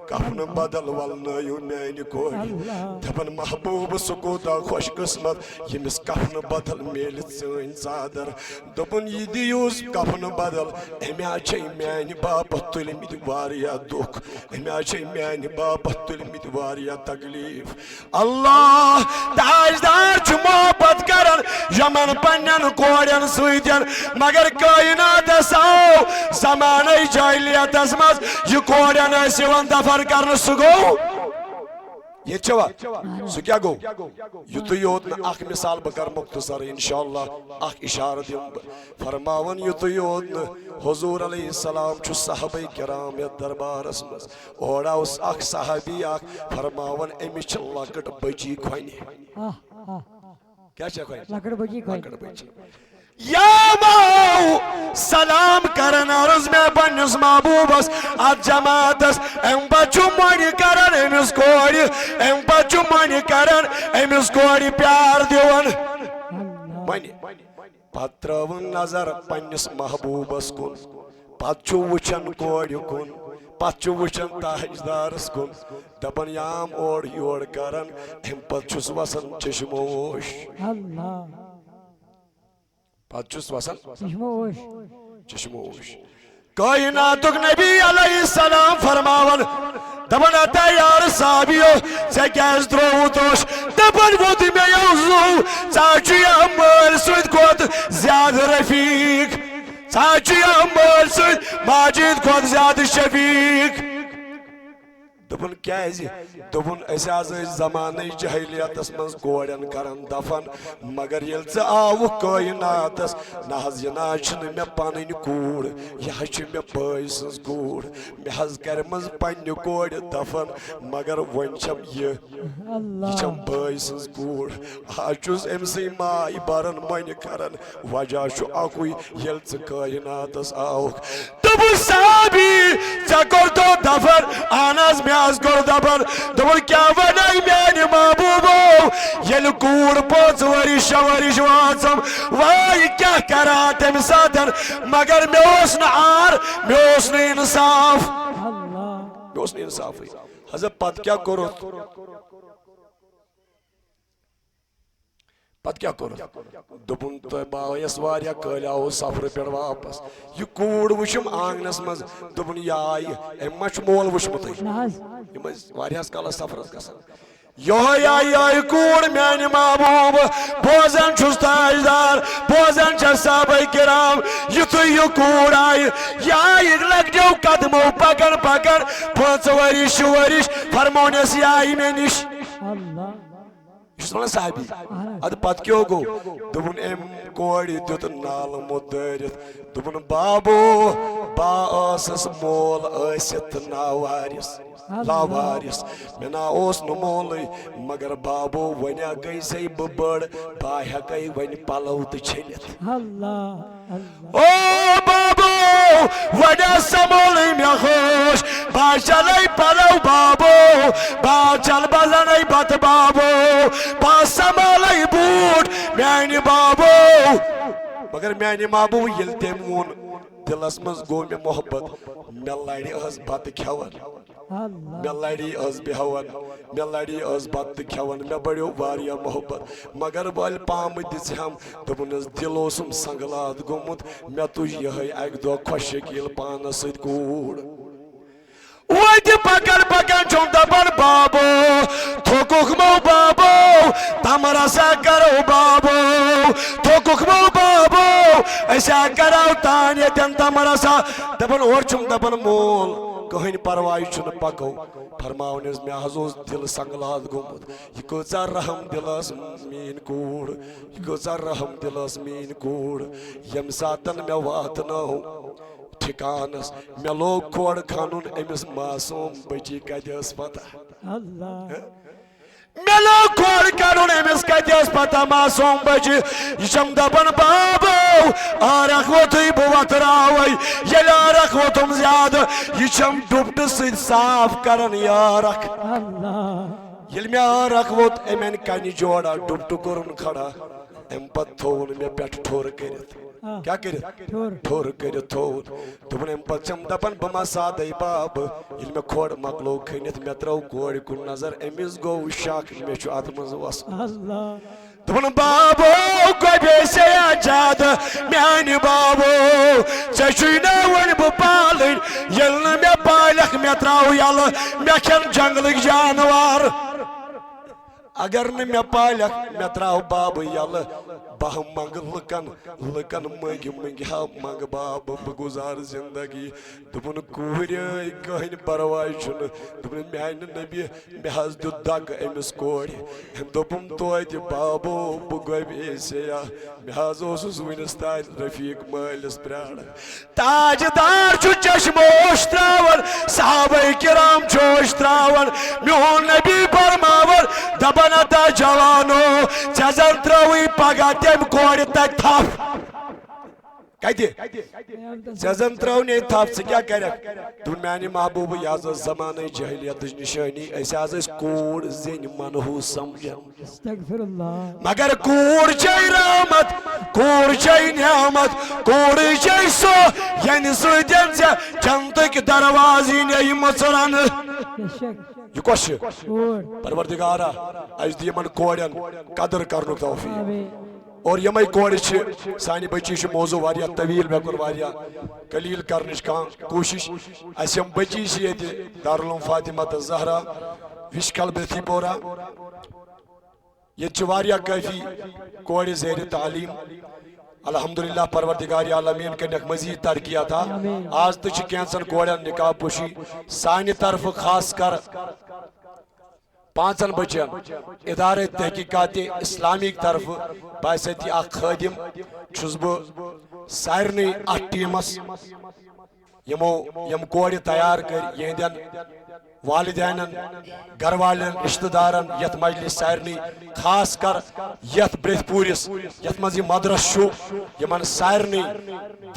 کفن بدل ولنایو میانی کوڑی دبن محبوب سکوتا خوش قسمت یمس کفن بدل میلت سین صادر دبن یہ دیوز کفن بدل امیا چھ میانی باپت تلمید واریا دکھ امیا چھ میانی باپت تلمید واریا تکلیف اللہ تاجدار چھ محبت کرن یمن پنن کوڑین سویدین مگر کائنات ساو زمانہ جاہلیت اسمز یہ کوڑین ایسی ون دفر کرن سگو یہ چھوا سو کیا گو یہ تو یوتن اخ مثال بکر مختصر انشاءاللہ اخ اشارہ دیم فرماون یہ تو یوتن حضور علیہ السلام چو صحابہ کرام یا دربار اسمز اوڑا اس اخ صحابی اخ فرماون امی چھ لکٹ بچی کھوانی کیا چھ کھوانی لکڑ بچی یا ماو سلام کرن عرض میں پنس محبوبس ات جماعتس ام بچو منی کرن امس کوڑی ام بچو منی کرن امس کوڑی پیار دیون منی پترون نظر پنس محبوبس کن پتچو وچن کوڑی کن پتچو وچن تاجدارس کن دپن یام اور یور کرن ام پتچوس وسن چشموش اللہ پتچوس وسن چشموش چشموش کائناتک نبی علیہ السلام فرماون دپن اتا یار صحابیو سے کیس درو توش دپن وود میں یوزو چاچی امال سوید کود زیاد رفیق چاچی امال سوید ماجد کود زیاد شفیق دپن کیا ہے دپن ایسے آز زمانہ جہلیت اسمز کوڑین کرن دفن مگر یل سے آو کائناتس ناز یناچن میں پانین کوڑ یہ چھ میں پایسز کوڑ میں حض کرمز پنی کوڑ دفن مگر ونچم یہ چم پایسز کوڑ آچوز امسی مائی بارن من کرن وجہ شو اکوی یل سے کائناتس آو دپن صحابی چکر تو دفن آناز میں آز گر دبر دبر کیا ونائی میانی محبوبو یل کوڑ پوچ ورش ورش واسم وائی کیا کرات امسادن مگر میں اوسن آر میں اوسن انصاف میں اوسن انصاف حضرت پت کیا کرو پت کیا کرو دبن تو باویس واریا کلیاو سفر پر واپس یہ کوڑ وشم آنگنس مز دبن یہ آئی امچ مول وشمتی یہ واریا کالا سفر گسن یہ آئی کوڑ میانی محبوب بوزن چھس تاجدار بوزن چھس صحابہ کرام یہ تو یہ کوڑ آئی یہ آئی لگ جو قدمو پکن پکن پانچ ورش ورش فرمونیس یہ آئی میں نش یہ صحابی اد پت کیوں گو دبن ام کوڑی دیت نال مدرت دبن بابو با آسس مول آست ناوارس لاوارس میں نا اوس نو مولی مگر بابو ونیا گئی سی ببڑ با ہکئی ون پلو تو چھلت او بابو ونیا سمولی میں خوش با چلی پلو بابو با چل بزنی بت بابو با سمالی بوٹ میانی بابو مگر میانی بابو یل تیمون دلس مز گو میں محبت میں لڑی اس بات کھیون میں لڑی اس بہون میں لڑی اس بات کھیون میں بڑیو واریا محبت مگر بال پام دس ہم دبنس دلو سم سنگلات گومت میں تج یہ اک دو خوشکیل پان سید کوڑ ویدی پکر پکر چون دبن بابو تھوکوک مو بابو تمرا سا کرو بابو تھوکوک مو بابو ایسا کرو تانی دن تمرا سا دبن اور چون دبن مول کہیں پروائی چون پکو فرماؤنیز میں حضوز دل سنگلات گمت یہ کچا رحم دلس مین کوڑ یہ کچا رحم دلس مین کوڑ یم ساتن میں وات نہ ہوں ٹھکانس میں لوگ کھوڑ کھانون امس معصوم بچی کدیس پتہ میں لوگ کھوڑ کھانون امس کدیس پتہ معصوم بچی یہ چم دبن بابو آرک وہ تھی بوت راوی یہ آرک وہ تم زیادہ یہ چم ڈبٹ سید صاف کرن یارک یل میں آرک وہ امین کنی جوڑا ڈبٹ کرن کھڑا ام پت تھون میں پیٹ ٹھور کرت کیا کرت ٹھور کرت تھون دبن ام پت چم دبن بما سادی باب یل میں کھوڑ مقلو کھنیت میں ترو کوڑ کن نظر امیز گو شاک میں چو آدمز وس دبن بابو کوئی بیسے آجاد میانی بابو چشوی ناون بپالن یلن میں پالک میں تراو یل میں کھن جنگلک جانوار اگر نہ میں پالک میں تراو باب یل بہ منگ لکن منگ ہا منگ باب بگزار زندگی دبن کوری کہن پروائی چھن دبن میان نبی میں حض دیت دگ امس کوڑی ہم دبن توید بابو بگوب ایسیا میں حض اوسس ونستان رفیق مالس پران تاجدار چھو چشموش تراون صحابہ کرام چوش تراون میون نبی فرماور دبن تا جوانو چزن تروی پگا تم کوڑ تک تھاپ کہتی چزن ترونی تھاپ سے کیا کہہ رہا دون میانی محبوب یاز زمانہ جہلیت نشانی ایسے آز اس کوڑ زین منہو سمجھن مگر کوڑ چاہی رحمت کوڑ چاہی نعمت کوڑ چاہی سو یعنی سویدین سے جنتک دروازی نہیں مصران یہ کوش پروردگارہ ایس دی من کوڑین قدر کرنو توفیق اور یمائی کوڑی چھے سانی بچی چھے موضوع واریا طویل میں کر واریا قلیل کرنش کان کوشش ایسے ہم بچی چھے یہ دارالعلوم فاطمہ زہرہ وشکل بیتی پورا یہ چھے واریا کافی کوڑی زیر تعلیم الحمدللہ پروردگاری عالمین کے نک مزید ترکیہ تھا آج تو چھے کینسن کوڑیاں نکاح پوشی سانی طرف خاص کر پانچن بچن ادارہ تحقیقات اسلامی طرف بایسیتی اخ خادم چھزب سائرنی اٹھ ٹیمس یم کوڑی تیار کر یہندین والدینن گھروالین رشتہ دارن یت مجلس سائرنی خاص کر یت بریت پورس یت مزی مدرس شو یمن سائرنی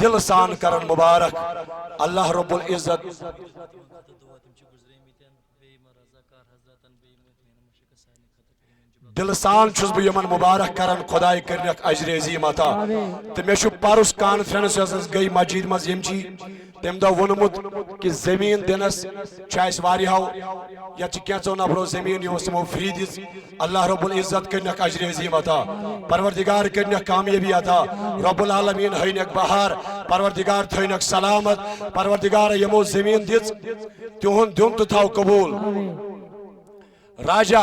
دل سان کرن مبارک اللہ رب العزت دلسان چھس بہ یمن مبارک کرن خدای کرنک اجر عظیم عطا تو میں پرس کانفرنس یس گئی مسجد مز یمچی تم دہ ونمت کہ زمین دنس اس واریاہو یا کینچو نفرو زمین یہ تمو فری دس اللہ رب العزت کرنک اجر عظیم عطا پروردگار کرنک کامیابی عطا رب العالمین ہینک بہار پروردگار تھینک سلامت پروردگار یمو زمین دس تہن دیون تو تھاو قبول راجا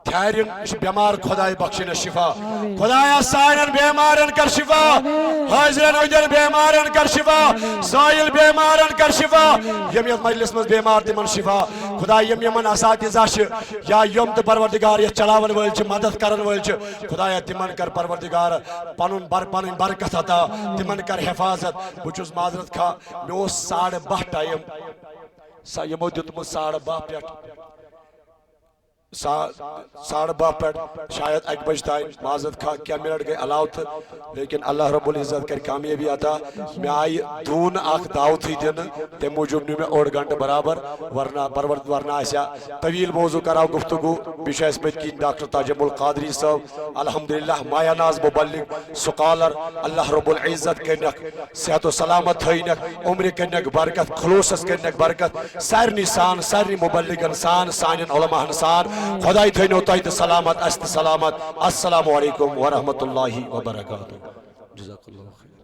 تھیرن بیمار خدای بخشن شفا خدایا سائنن بیمارن کر شفا حاضرن اجر بیمارن کر شفا سائل بیمارن کر شفا یم یت مجلس مز بیمار تمن شفا خدا یم یمن اساتذہ یا یم تو پروردگار یہ چلاون ول چھ مدد کرن ول چھ خدایا تمن کر پروردگار پنن برکت عطا تمن کر حفاظت بچس معذرت کھا مے 12:30 ٹائم یمو دیتم 12:30 پہ 12:30 پہ شاید 1 بج تائم معذرت کھا کیا منٹ گئے علاوہ تھا لیکن اللہ رب العزت کر کامیابی عطا میں آئی دون اخ دعوت ہی دن تے موجود میں 1 گھنٹہ برابر ورنہ ایسا طویل موضوع کراو گفتگو بیشہ پت کی ڈاکٹر تاجم القادری صاحب الحمدللہ مایا ناز مبلغ سکالر اللہ رب العزت کنک صحت و سلامت تھینک عمر کنک برکت خلوصس کنک برکت سارنی سان سارنی مبلغن سان سانین علماء سان خدای تھینو تایت سلامت است سلامت السلام علیکم ورحمت اللہ وبرکاتہ جزاک اللہ خیر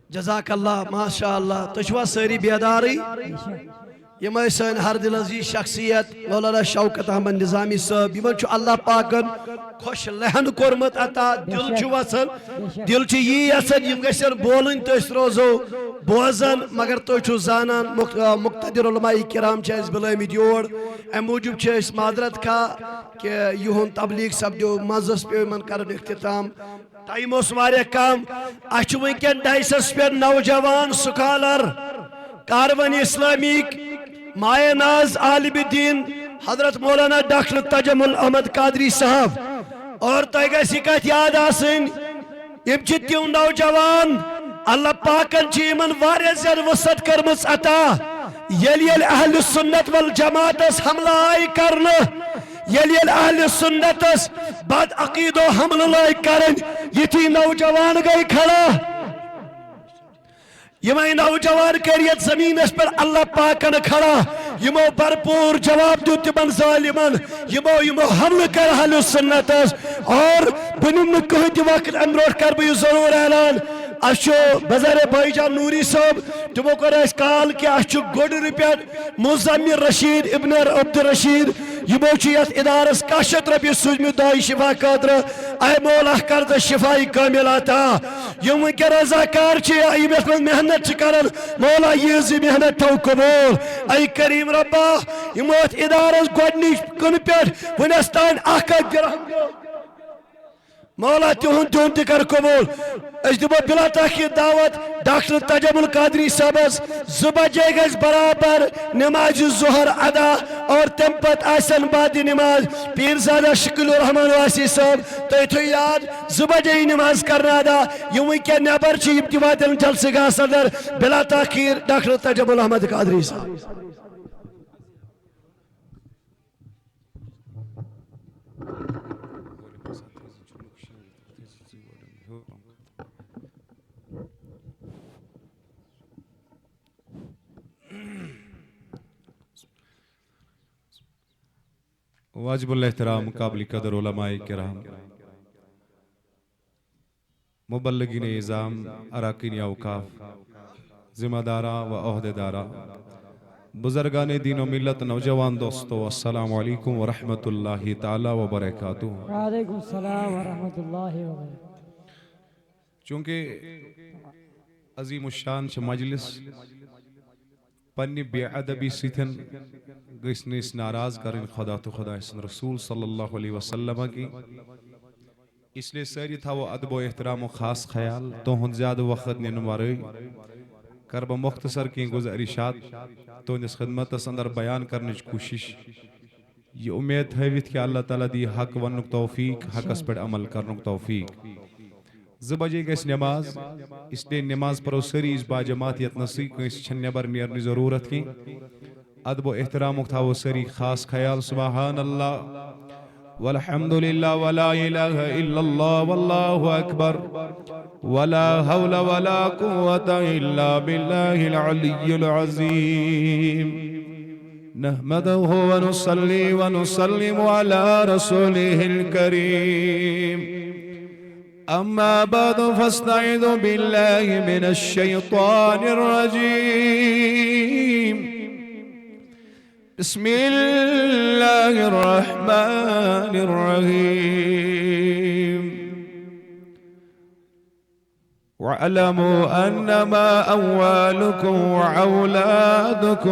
جزاک اللہ ماشاء اللہ تشوا ساری بیداری یم سن ہر دل عزیز شخصیت مولانا شوکت احمد نظامی صاحب یمن چھ اللہ پاکن خوش لہن کورمت عطا دل چھ وسن دل چھ یہ یسن یم گژھن بولن تس روزو بوزن مگر تو چھ زانان مقتدر علماء کرام چھ اس بلامید یور ام موجب چھ اس معذرت کھا کہ یہن تبلیغ سپدیو مزس پہ من کرن اختتام ٹائم اس واریاہ کم اچھ ونکن ڈائسس پہ نوجوان سکالر کاروان اسلامک مایہ ناز عالم دین حضرت مولانا ڈاکٹر تجمل احمد قادری صاحب اور تیگہ کت یاد آسن یم چھ تم نوجوان اللہ پاکن چھ یمن واریاہ زیادہ وسعت کرمز عطا یل اہل سنت والجماعت حملہ آئی کرنا یل اہل سنت بد عقید و حمل لائی کرن یتی نوجوان گئی کھڑا یمائی نوجوان کریت زمین اس پر اللہ پاکن کھڑا یمو بھرپور جواب دیو تمن ظالمان یمو حمل کر اہل سنت اور بنم نکہ دی وقت امروٹ کر بھی ضرور اعلان اشو بزر بھائی جان نوری صاحب تمو کر اس کال کہ اشو گوڑ رپیٹ مزمیر رشید ابن عبد الرشید یمو چیت ادارس 80 رپی سوزمی دائی شفا قادر اے مولا کرد شفائی کاملاتا یم کے رضاکار چی ایمیت من محنت چکرن مولا یزی محنت تو قبول اے کریم ربا یموت ادارس گوڑنی کن پیٹ ونستان آقا گرہم گو مولا تہن تکر قبول اس دبو بلا تاخیر دعوت ڈاکٹر تجمل قادری صاحب 2 بجے گز برابر نماز ظہر ادا اور تم پت آسن بعد نماز پیرزادہ شکل الرحمن واسی صاحب تو یاد 2 بجے نماز کرنا ادا یوں کہ نبر چی ابتواد جلسے گا صدر بلا تاخیر ڈاکٹر تجمل احمد قادری صاحب واجب الاحترام قابل قدر علماء کرام مبلغین نظام اراکین اوقاف ذمہ دارا و عہدیدارا بزرگان دین و ملت نوجوان دوستو السلام علیکم ورحمت اللہ تعالی وبرکاتہ وعلیکم السلام ورحمت اللہ وبرکاتہ چونکہ عظیم الشان چھ مجلس پنی بے ادبی سیتھن گسنیس ناراض کرن خدا تو خدا اسن رسول صلی اللہ علیہ وسلم کی اس لیے ساری تھا وہ ادب و احترام و خاص خیال تو ہن زیادہ وقت نین ورائی کرب مختصر کی گزارشات تو اس خدمت اندر بیان کرنے کی کوشش یہ امید ہے کہ اللہ تعالیٰ دی حق ونک توفیق حق اس پر عمل کرنک توفیق 2 بجے گیس نماز اس لیے نماز پرو سری اس با جماعتیت نسی کس چھن نبر نیرنی ضرورت کی ادب و احترام تھا وہ سری خاص خیال سبحان اللہ والحمدللہ ولا الہ الا اللہ واللہ اکبر ولا حول ولا قوة الا باللہ العلی العظیم نحمده ونصلي ونسلم على رسوله الكريم أما بعد فاستعذوا بالله من الشيطان الرجيم. بسم الله الرحمن الرحيم. واعلموا أنما أموالكم وأولادكم